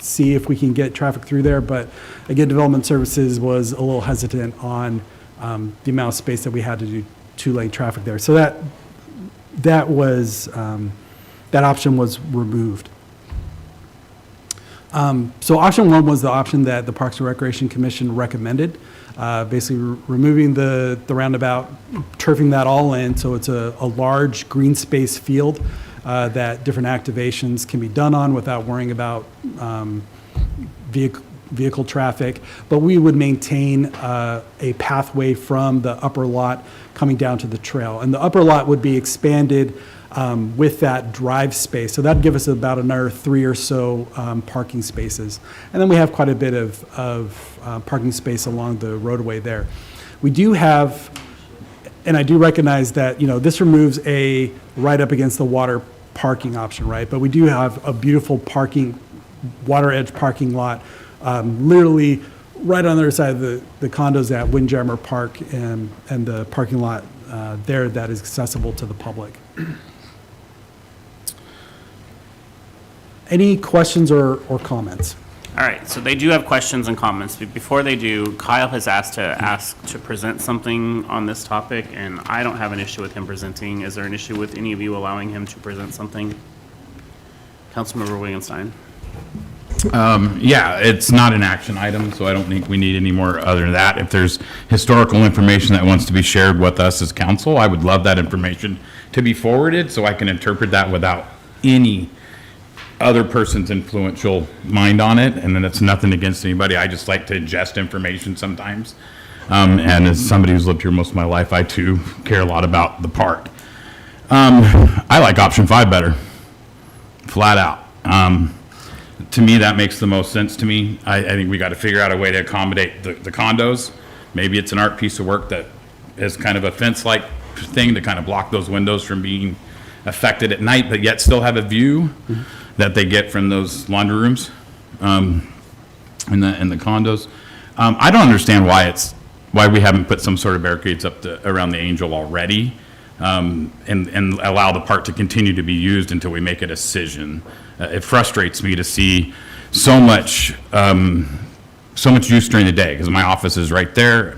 Speaker 16: see if we can get traffic through there. But again, Development Services was a little hesitant on the amount of space that we had to do 2-lane traffic there. So that option was removed. So option 1 was the option that the Parks and Recreation Commission recommended, basically removing the roundabout, turfing that all in, so it's a large green space field that different activations can be done on without worrying about vehicle traffic. But we would maintain a pathway from the upper lot coming down to the trail. And the upper lot would be expanded with that drive space. So that'd give us about another 3 or so parking spaces. And then we have quite a bit of parking space along the roadway there. We do have, and I do recognize that, this removes a right up against the water parking option, right? But we do have a beautiful water edge parking lot, literally right on the other side of the condos at Windjammer Park and the parking lot there that is accessible to the public. Any questions or comments?
Speaker 1: All right, so they do have questions and comments, but before they do, Kyle has asked to present something on this topic, and I don't have an issue with him presenting. Is there an issue with any of you allowing him to present something? Councilmember Williamstein.
Speaker 18: Yeah, it's not an action item, so I don't think we need any more other than that. If there's historical information that wants to be shared with us as council, I would love that information to be forwarded so I can interpret that without any other person's influential mind on it. And then it's nothing against anybody. I just like to ingest information sometimes. And as somebody who's lived here most of my life, I too care a lot about the park. I like option 5 better, flat out. To me, that makes the most sense to me. I think we got to figure out a way to accommodate the condos. Maybe it's an art piece of work that is kind of a fence-like thing to kind of block those windows from being affected at night, but yet still have a view that they get from those laundry rooms in the condos. I don't understand why we haven't put some sort of barricades up around the Angel already, and allow the park to continue to be used until we make a decision. It frustrates me to see so much use during the day, because my office is right there.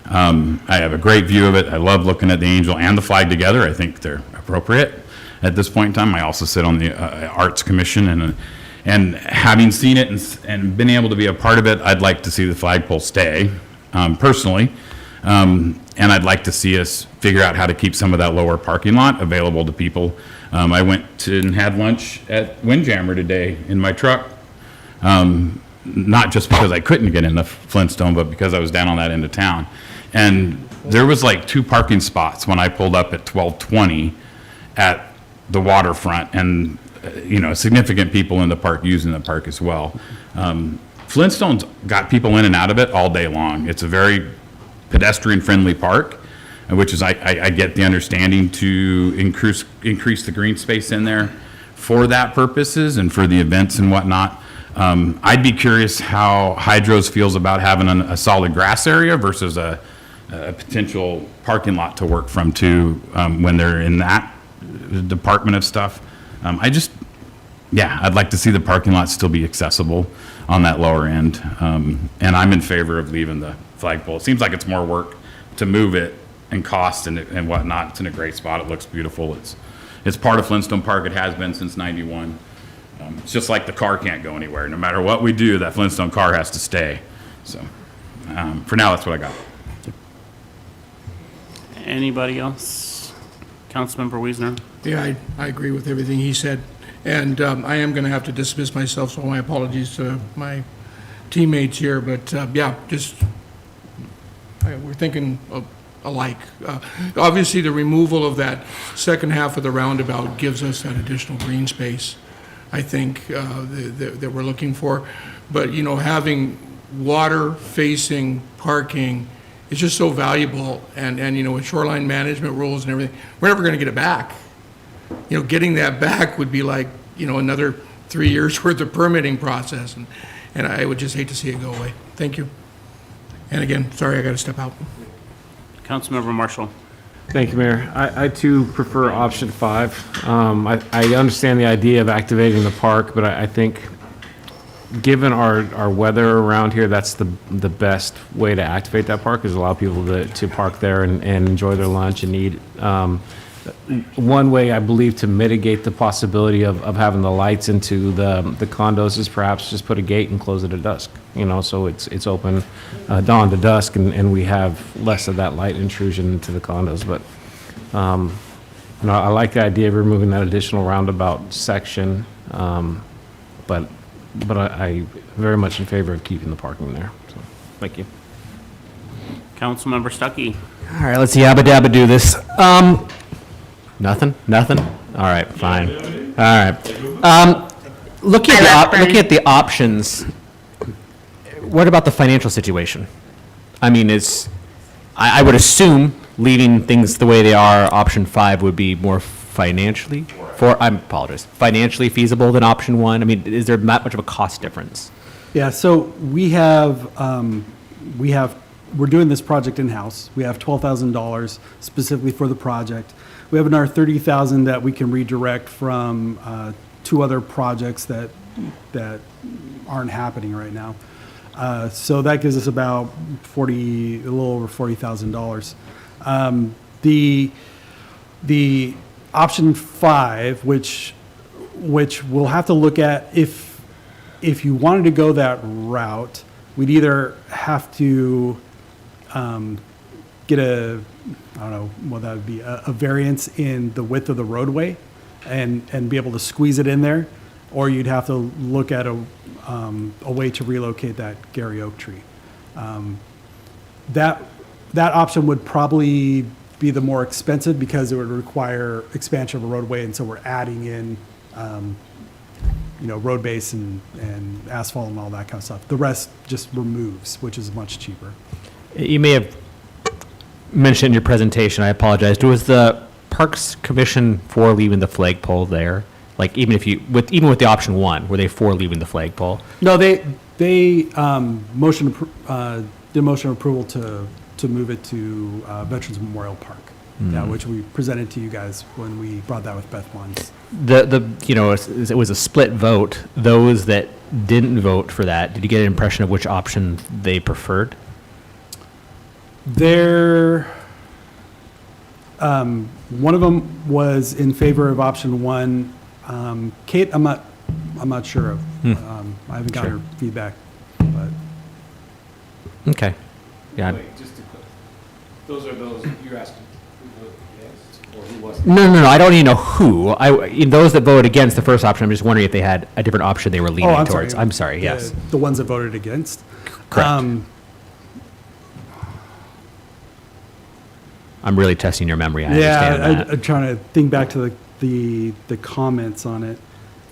Speaker 18: I have a great view of it. I love looking at the Angel and the flag together. I think they're appropriate at this point in time. I also sit on the Arts Commission, and having seen it and been able to be a part of it, I'd like to see the flagpole stay, personally. And I'd like to see us figure out how to keep some of that lower parking lot available to people. I went and had lunch at Windjammer today in my truck. Not just because I couldn't get into Flintstone, but because I was down on that end of town. And there was like 2 parking spots when I pulled up at 12:20 at the waterfront, and significant people in the park using the park as well. Flintstone's got people in and out of it all day long. It's a very pedestrian-friendly park, which is, I get the understanding to increase the green space in there for that purposes and for the events and whatnot. I'd be curious how Hydros feels about having a solid grass area versus a potential parking lot to work from too, when they're in that department of stuff. I'd like to see the parking lot still be accessible on that lower end. And I'm in favor of leaving the flagpole. It seems like it's more work to move it and cost and whatnot. It's in a great spot. It looks beautiful. It's part of Flintstone Park. It has been since '91. It's just like the car can't go anywhere. No matter what we do, that Flintstone car has to stay. So for now, that's what I got.
Speaker 1: Anybody else? Councilmember Wiesner?
Speaker 5: Yeah, I agree with everything he said. And I am going to have to dismiss myself, so my apologies to my teammates here. But we're thinking alike. Obviously, the removal of that second half of the roundabout gives us that additional green space, I think, that we're looking for. But, having water-facing parking is just so valuable. And with shoreline management rules and everything, we're never going to get it back. Getting that back would be like, another 3 years worth of permitting process. And I would just hate to see it go away. Thank you. And again, sorry, I got to step out.
Speaker 1: Councilmember Marshall?
Speaker 2: Thank you, Mayor. I too prefer option 5. I understand the idea of activating the park, but I think given our weather around here, that's the best way to activate that park, is allow people to park there and enjoy their lunch and eat. One way, I believe, to mitigate the possibility of having the lights into the condos is perhaps just put a gate and close it at dusk. So it's open dawn to dusk, and we have less of that light intrusion into the condos. But I like the idea of removing that additional roundabout section. But I very much in favor of keeping the parking there. So, thank you.
Speaker 1: Councilmember Stuckey?
Speaker 10: All right, let's yabba dabba do this. Nothing? All right, fine. All right. Looking at the options, what about the financial situation? I mean, I would assume leaving things the way they are, option 5 would be more financially feasible than option 1. I mean, is there that much of a cost difference?
Speaker 16: Yeah, so we're doing this project in-house. We have $12,000 specifically for the project. We have another $30,000 that we can redirect from 2 other projects that aren't happening right now. So that gives us about a little over $40,000. The option 5, which we'll have to look at, if you wanted to go that route, we'd either have to get that would be a variance in the width of the roadway and be able to squeeze it in there, or you'd have to look at a way to relocate that Gary Oak tree. That option would probably be the more expensive because it would require expansion of a roadway, and so we're adding in road base and asphalt and all that kind of stuff. The rest just removes, which is much cheaper.
Speaker 10: You may have mentioned in your presentation, I apologize, was the Parks Commission for leaving the flagpole there? Like even with the option 1, were they for leaving the flagpole?
Speaker 16: No, they motion approval to move it to Veterans Memorial Park. Yeah, which we presented to you guys when we brought that with Beth Munns.
Speaker 10: It was a split vote. Those that didn't vote for that, did you get an impression of which option they preferred?
Speaker 16: One of them was in favor of option 1. Kate, I'm not sure of. I haven't got her feedback, but
Speaker 10: okay. Yeah.
Speaker 2: Those are those, you're asking who voted against, or who wasn't?
Speaker 10: No, I don't even know who. Those that voted against the first option, I'm just wondering if they had a different option they were leaning
Speaker 16: I'm
Speaker 10: towards.
Speaker 16: sorry.
Speaker 10: I'm sorry, yes.
Speaker 16: The ones that voted against?
Speaker 10: Correct. I'm really testing your memory, I understand that.
Speaker 16: I'm trying to think back to the comments on it.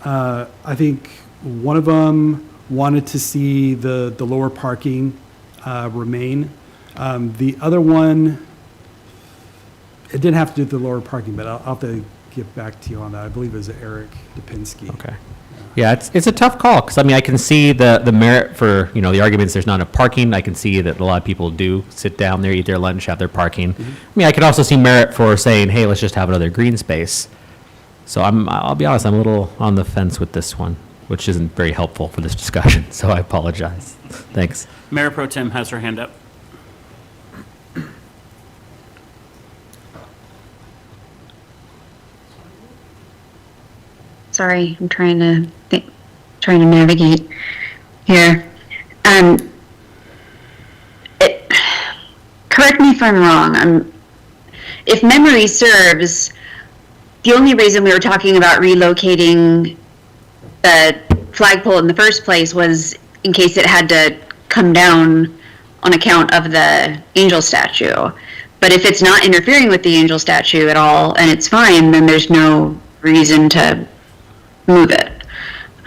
Speaker 16: I think one of them wanted to see the lower parking remain. The other one, it didn't have to do with the lower parking, but I'll have to get back to you on that. I believe it was Eric Dupinski.
Speaker 10: Okay. Yeah, it's a tough call, because, I mean, I can see the merit for, the arguments, there's not enough parking. I can see that a lot of people do sit down there, eat their lunch, have their parking. I mean, I could also see merit for saying, hey, let's just have another green space. So I'll be honest, I'm a little on the fence with this one, which isn't very helpful for this discussion, so I apologize. Thanks.
Speaker 1: Mayor Pro Tem has her hand up.
Speaker 9: Sorry, I'm trying to navigate here. Correct me if I'm wrong. If memory serves, the only reason we were talking about relocating the flagpole in the first place was in case it had to come down on account of the angel statue. But if it's not interfering with the angel statue at all and it's fine, then there's no reason to move it.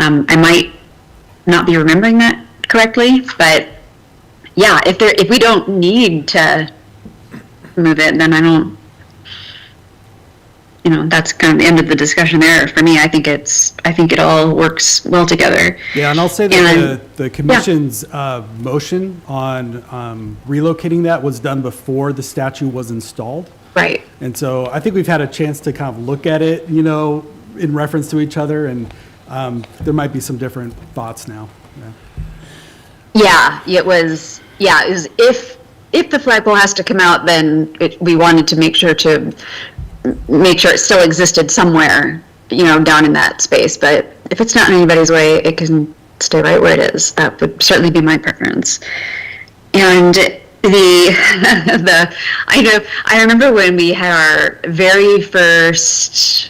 Speaker 9: I might not be remembering that correctly, but yeah, if we don't need to move it, then I don't, that's kind of the end of the discussion there. For me, I think it all works well together.
Speaker 16: Yeah, and I'll say that the commission's motion on relocating that was done before the statue was installed.
Speaker 9: Right.
Speaker 16: And so I think we've had a chance to kind of look at it, in reference to each other, and there might be some different thoughts now.
Speaker 9: Yeah, it was if the flagpole has to come out, then we wanted to make sure it still existed somewhere, down in that space. But if it's not in anybody's way, it can stay right where it is. That would certainly be my preference. And I remember when we had our very first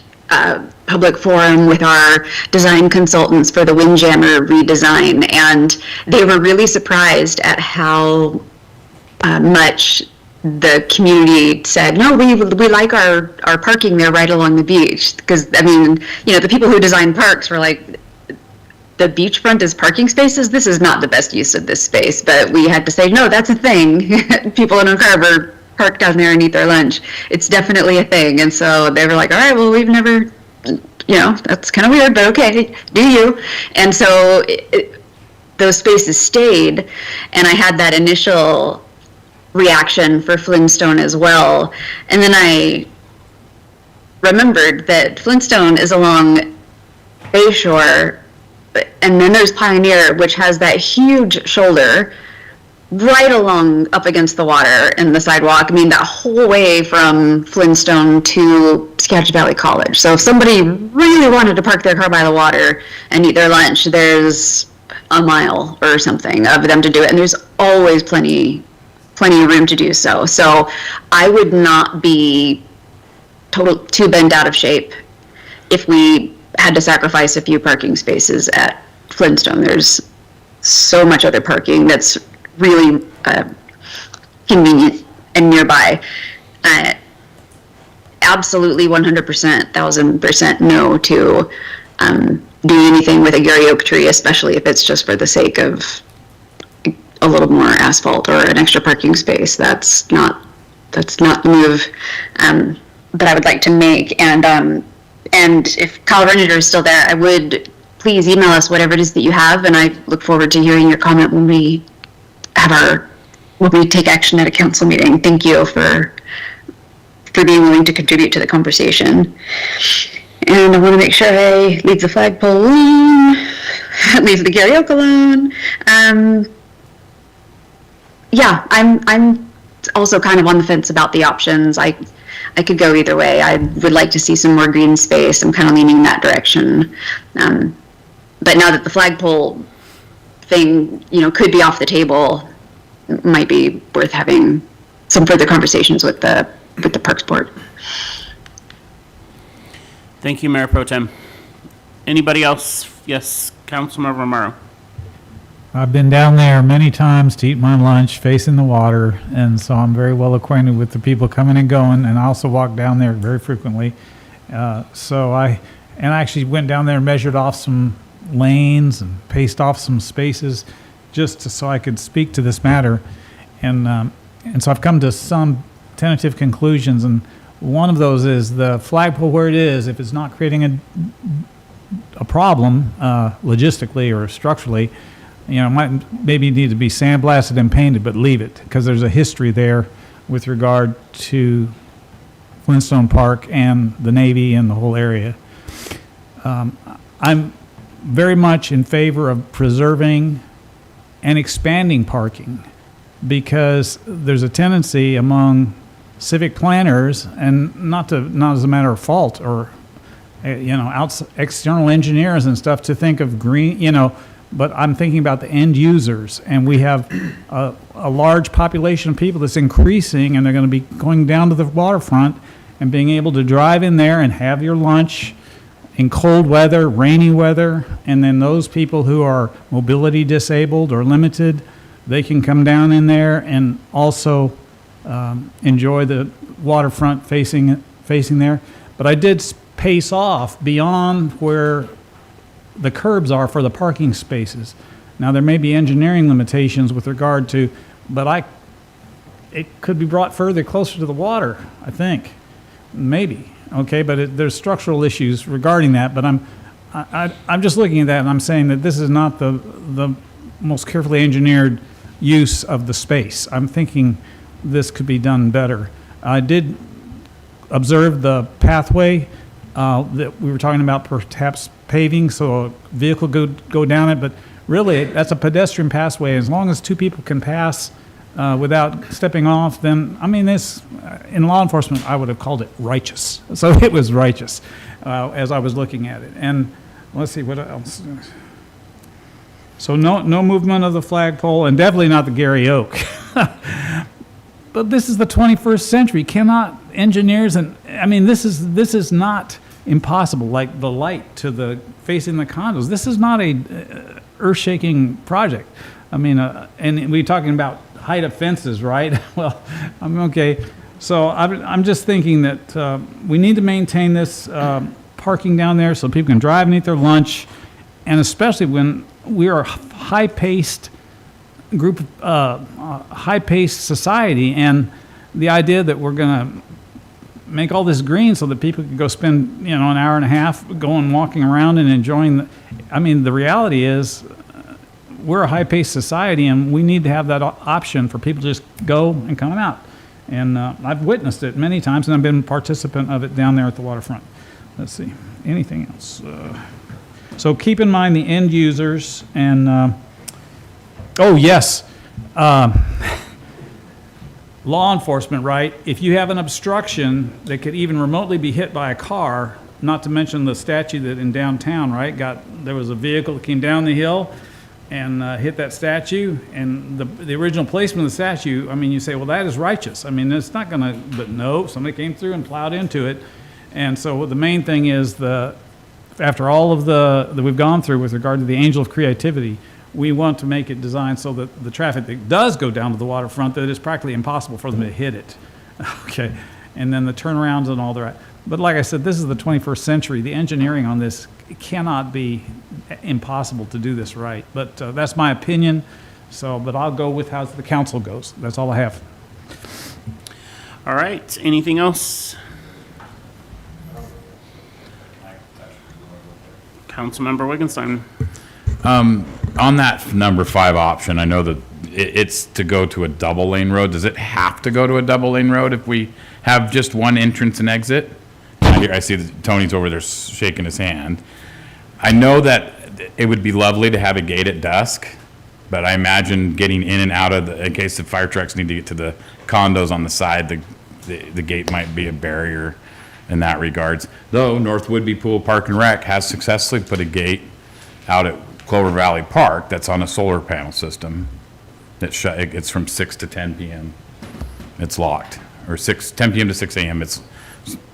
Speaker 9: public forum with our design consultants for the Windjammer redesign, and they were really surprised at how much the community said, no, we like our parking there right along the beach. Because, the people who design parks were like, the beachfront is parking spaces? This is not the best use of this space. But we had to say, no, that's a thing. People in Oak Harbor park down there and eat their lunch. It's definitely a thing. And so they were like, all right, well, we've never, that's kind of weird, but okay, do you? And so those spaces stayed, and I had that initial reaction for Flintstone as well. And then I remembered that Flintstone is along Bayshore, and then there's Pioneer, which has that huge shoulder right along up against the water and the sidewalk. That whole way from Flintstone to Skagit Valley College. So if somebody really wanted to park their car by the water and eat their lunch, there's a mile or something of them to do it. And there's always plenty of room to do so. So I would not be too bent out of shape if we had to sacrifice a few parking spaces at Flintstone. There's so much other parking that's really convenient and nearby. Absolutely 100%, 1000% no to doing anything with a Gary Oak tree, especially if it's just for the sake of a little more asphalt or an extra parking space. That's not the move that I would like to make. And if Kyle Reninger is still there, I would please email us whatever it is that you have, and I look forward to hearing your comment when we take action at a council meeting. Thank you for being willing to contribute to the conversation. And I want to make sure I leave the flagpole alone, leave the Gary Oak alone. Yeah, I'm also kind of on the fence about the options. I could go either way. I would like to see some more green space. I'm kind of leaning in that direction. But now that the flagpole thing, could be off the table, it might be worth having some further conversations with the Parks Board.
Speaker 1: Thank you, Mayor Pro Tem. Anybody else? Yes, Councilmember Romero.
Speaker 14: I've been down there many times to eat my lunch facing the water, and so I'm very well acquainted with the people coming and going, and I also walk down there very frequently. I actually went down there and measured off some lanes and paced off some spaces so I could speak to this matter. And so I've come to some tentative conclusions, and one of those is the flagpole where it is, if it's not creating a problem logistically or structurally, might maybe need to be sandblasted and painted, but leave it, because there's a history there with regard to Flintstone Park and the Navy and the whole area. I'm very much in favor of preserving and expanding parking, because there's a tendency among civic planners, and not as a matter of fault, or external engineers and stuff, to think of green, but I'm thinking about the end users, and we have a large population of people that's increasing, and they're going to be going down to the waterfront and being able to drive in there and have your lunch in cold weather, rainy weather, and then those people who are mobility disabled or limited, they can come down in there and also enjoy the waterfront facing there. But I did pace off beyond where the curbs are for the parking spaces. Now, there may be engineering limitations with regard to, but it could be brought further closer to the water, I think, maybe. Okay, but there's structural issues regarding that. But I'm just looking at that, and I'm saying that this is not the most carefully engineered use of the space. I'm thinking this could be done better. I did observe the pathway that we were talking about, perhaps paving so a vehicle go down it, but really that's a pedestrian pathway. As long as two people can pass without stepping off, then, this, in law enforcement, I would have called it righteous. So it was righteous as I was looking at it. And let's see, what else? So no movement of the flagpole, and definitely not the Gary Oak. But this is the 21st century. Cannot engineers this is not impossible. Like the light to facing the condos. This is not a earth-shaking project. And we're talking about height of fences, right? Well, okay. So I'm just thinking that we need to maintain this parking down there so people can drive and eat their lunch, and especially when we are a high-paced group, high-paced society, and the idea that we're going to make all this green so that people can go spend an hour and a half going walking around and enjoying the reality is we're a high-paced society, and we need to have that option for people to just go and come out. And I've witnessed it many times, and I've been a participant of it down there at the waterfront. Let's see, anything else? So keep in mind the end users, and oh yes, law enforcement, right? If you have an obstruction that could even remotely be hit by a car, not to mention the statue that in downtown, right, there was a vehicle that came down the hill and hit that statue, and the original placement of the statue, you say, well, that is righteous. It's not going to, but no, somebody came through and plowed into it. And so the main thing is after all of that we've gone through with regard to the angel of creativity, we want to make it designed so that the traffic that does go down to the waterfront, that it's practically impossible for them to hit it. Okay, and then the turnarounds and all that. But like I said, this is the 21st century. The engineering on this cannot be impossible to do this right. But that's my opinion. But I'll go with how the council goes. That's all I have.
Speaker 1: All right, anything else? Councilmember Wigginstein.
Speaker 18: On that number 5 option, I know that it's to go to a double lane road. Does it have to go to a double lane road if we have just one entrance and exit? I see that Tony's over there shaking his hand. I know that it would be lovely to have a gate at dusk, but I imagine getting in and out in case the fire trucks need to get to the condos on the side, the gate might be a barrier in that regards. Though North Woodby Pool Park and Rec has successfully put a gate out at Clover Valley Park that's on a solar panel system. It's from 6 to 10 p.m. it's locked. Or 10 p.m. to 6 a.m. it's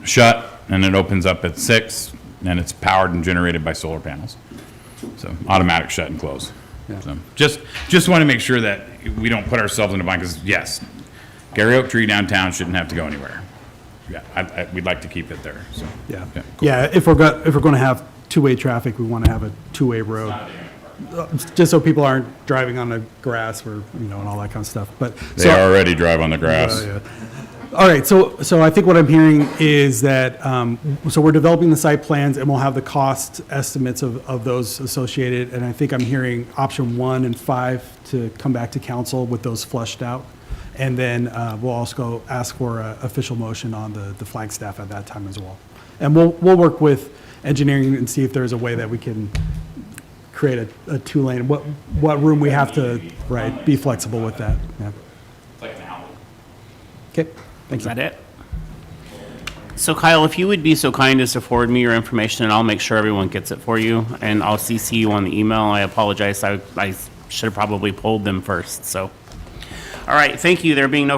Speaker 18: shut, and it opens up at 6, and it's powered and generated by solar panels. So automatic shut and close. So just want to make sure that we don't put ourselves in a bind, because yes, Gary Oak Tree downtown shouldn't have to go anywhere. Yeah, we'd like to keep it there, so.
Speaker 16: Yeah,
Speaker 18: cool.
Speaker 16: yeah, if we're going to have two-way traffic, we want to have a two-way road. Just so people aren't driving on the grass or, and all that kind of stuff, but.
Speaker 18: They already drive on the grass.
Speaker 16: Yeah. All right, so I think what I'm hearing is that, so we're developing the site plans and we'll have the cost estimates of those associated. And I think I'm hearing option 1 and 5 to come back to council with those flushed out. And then we'll also ask for an official motion on the Flagstaff at that time as well. And we'll work with engineering and see if there's a way that we can create a 2-lane, what room we have to, right, be flexible with that. Yeah.
Speaker 18: It's like an alley.
Speaker 16: Okay.
Speaker 1: Is that it? So Kyle, if you would be so kind as to forward me your information, and I'll make sure everyone gets it for you, and I'll CC you on the email. I apologize. I should have probably pulled them first, so. All right, thank you. There being no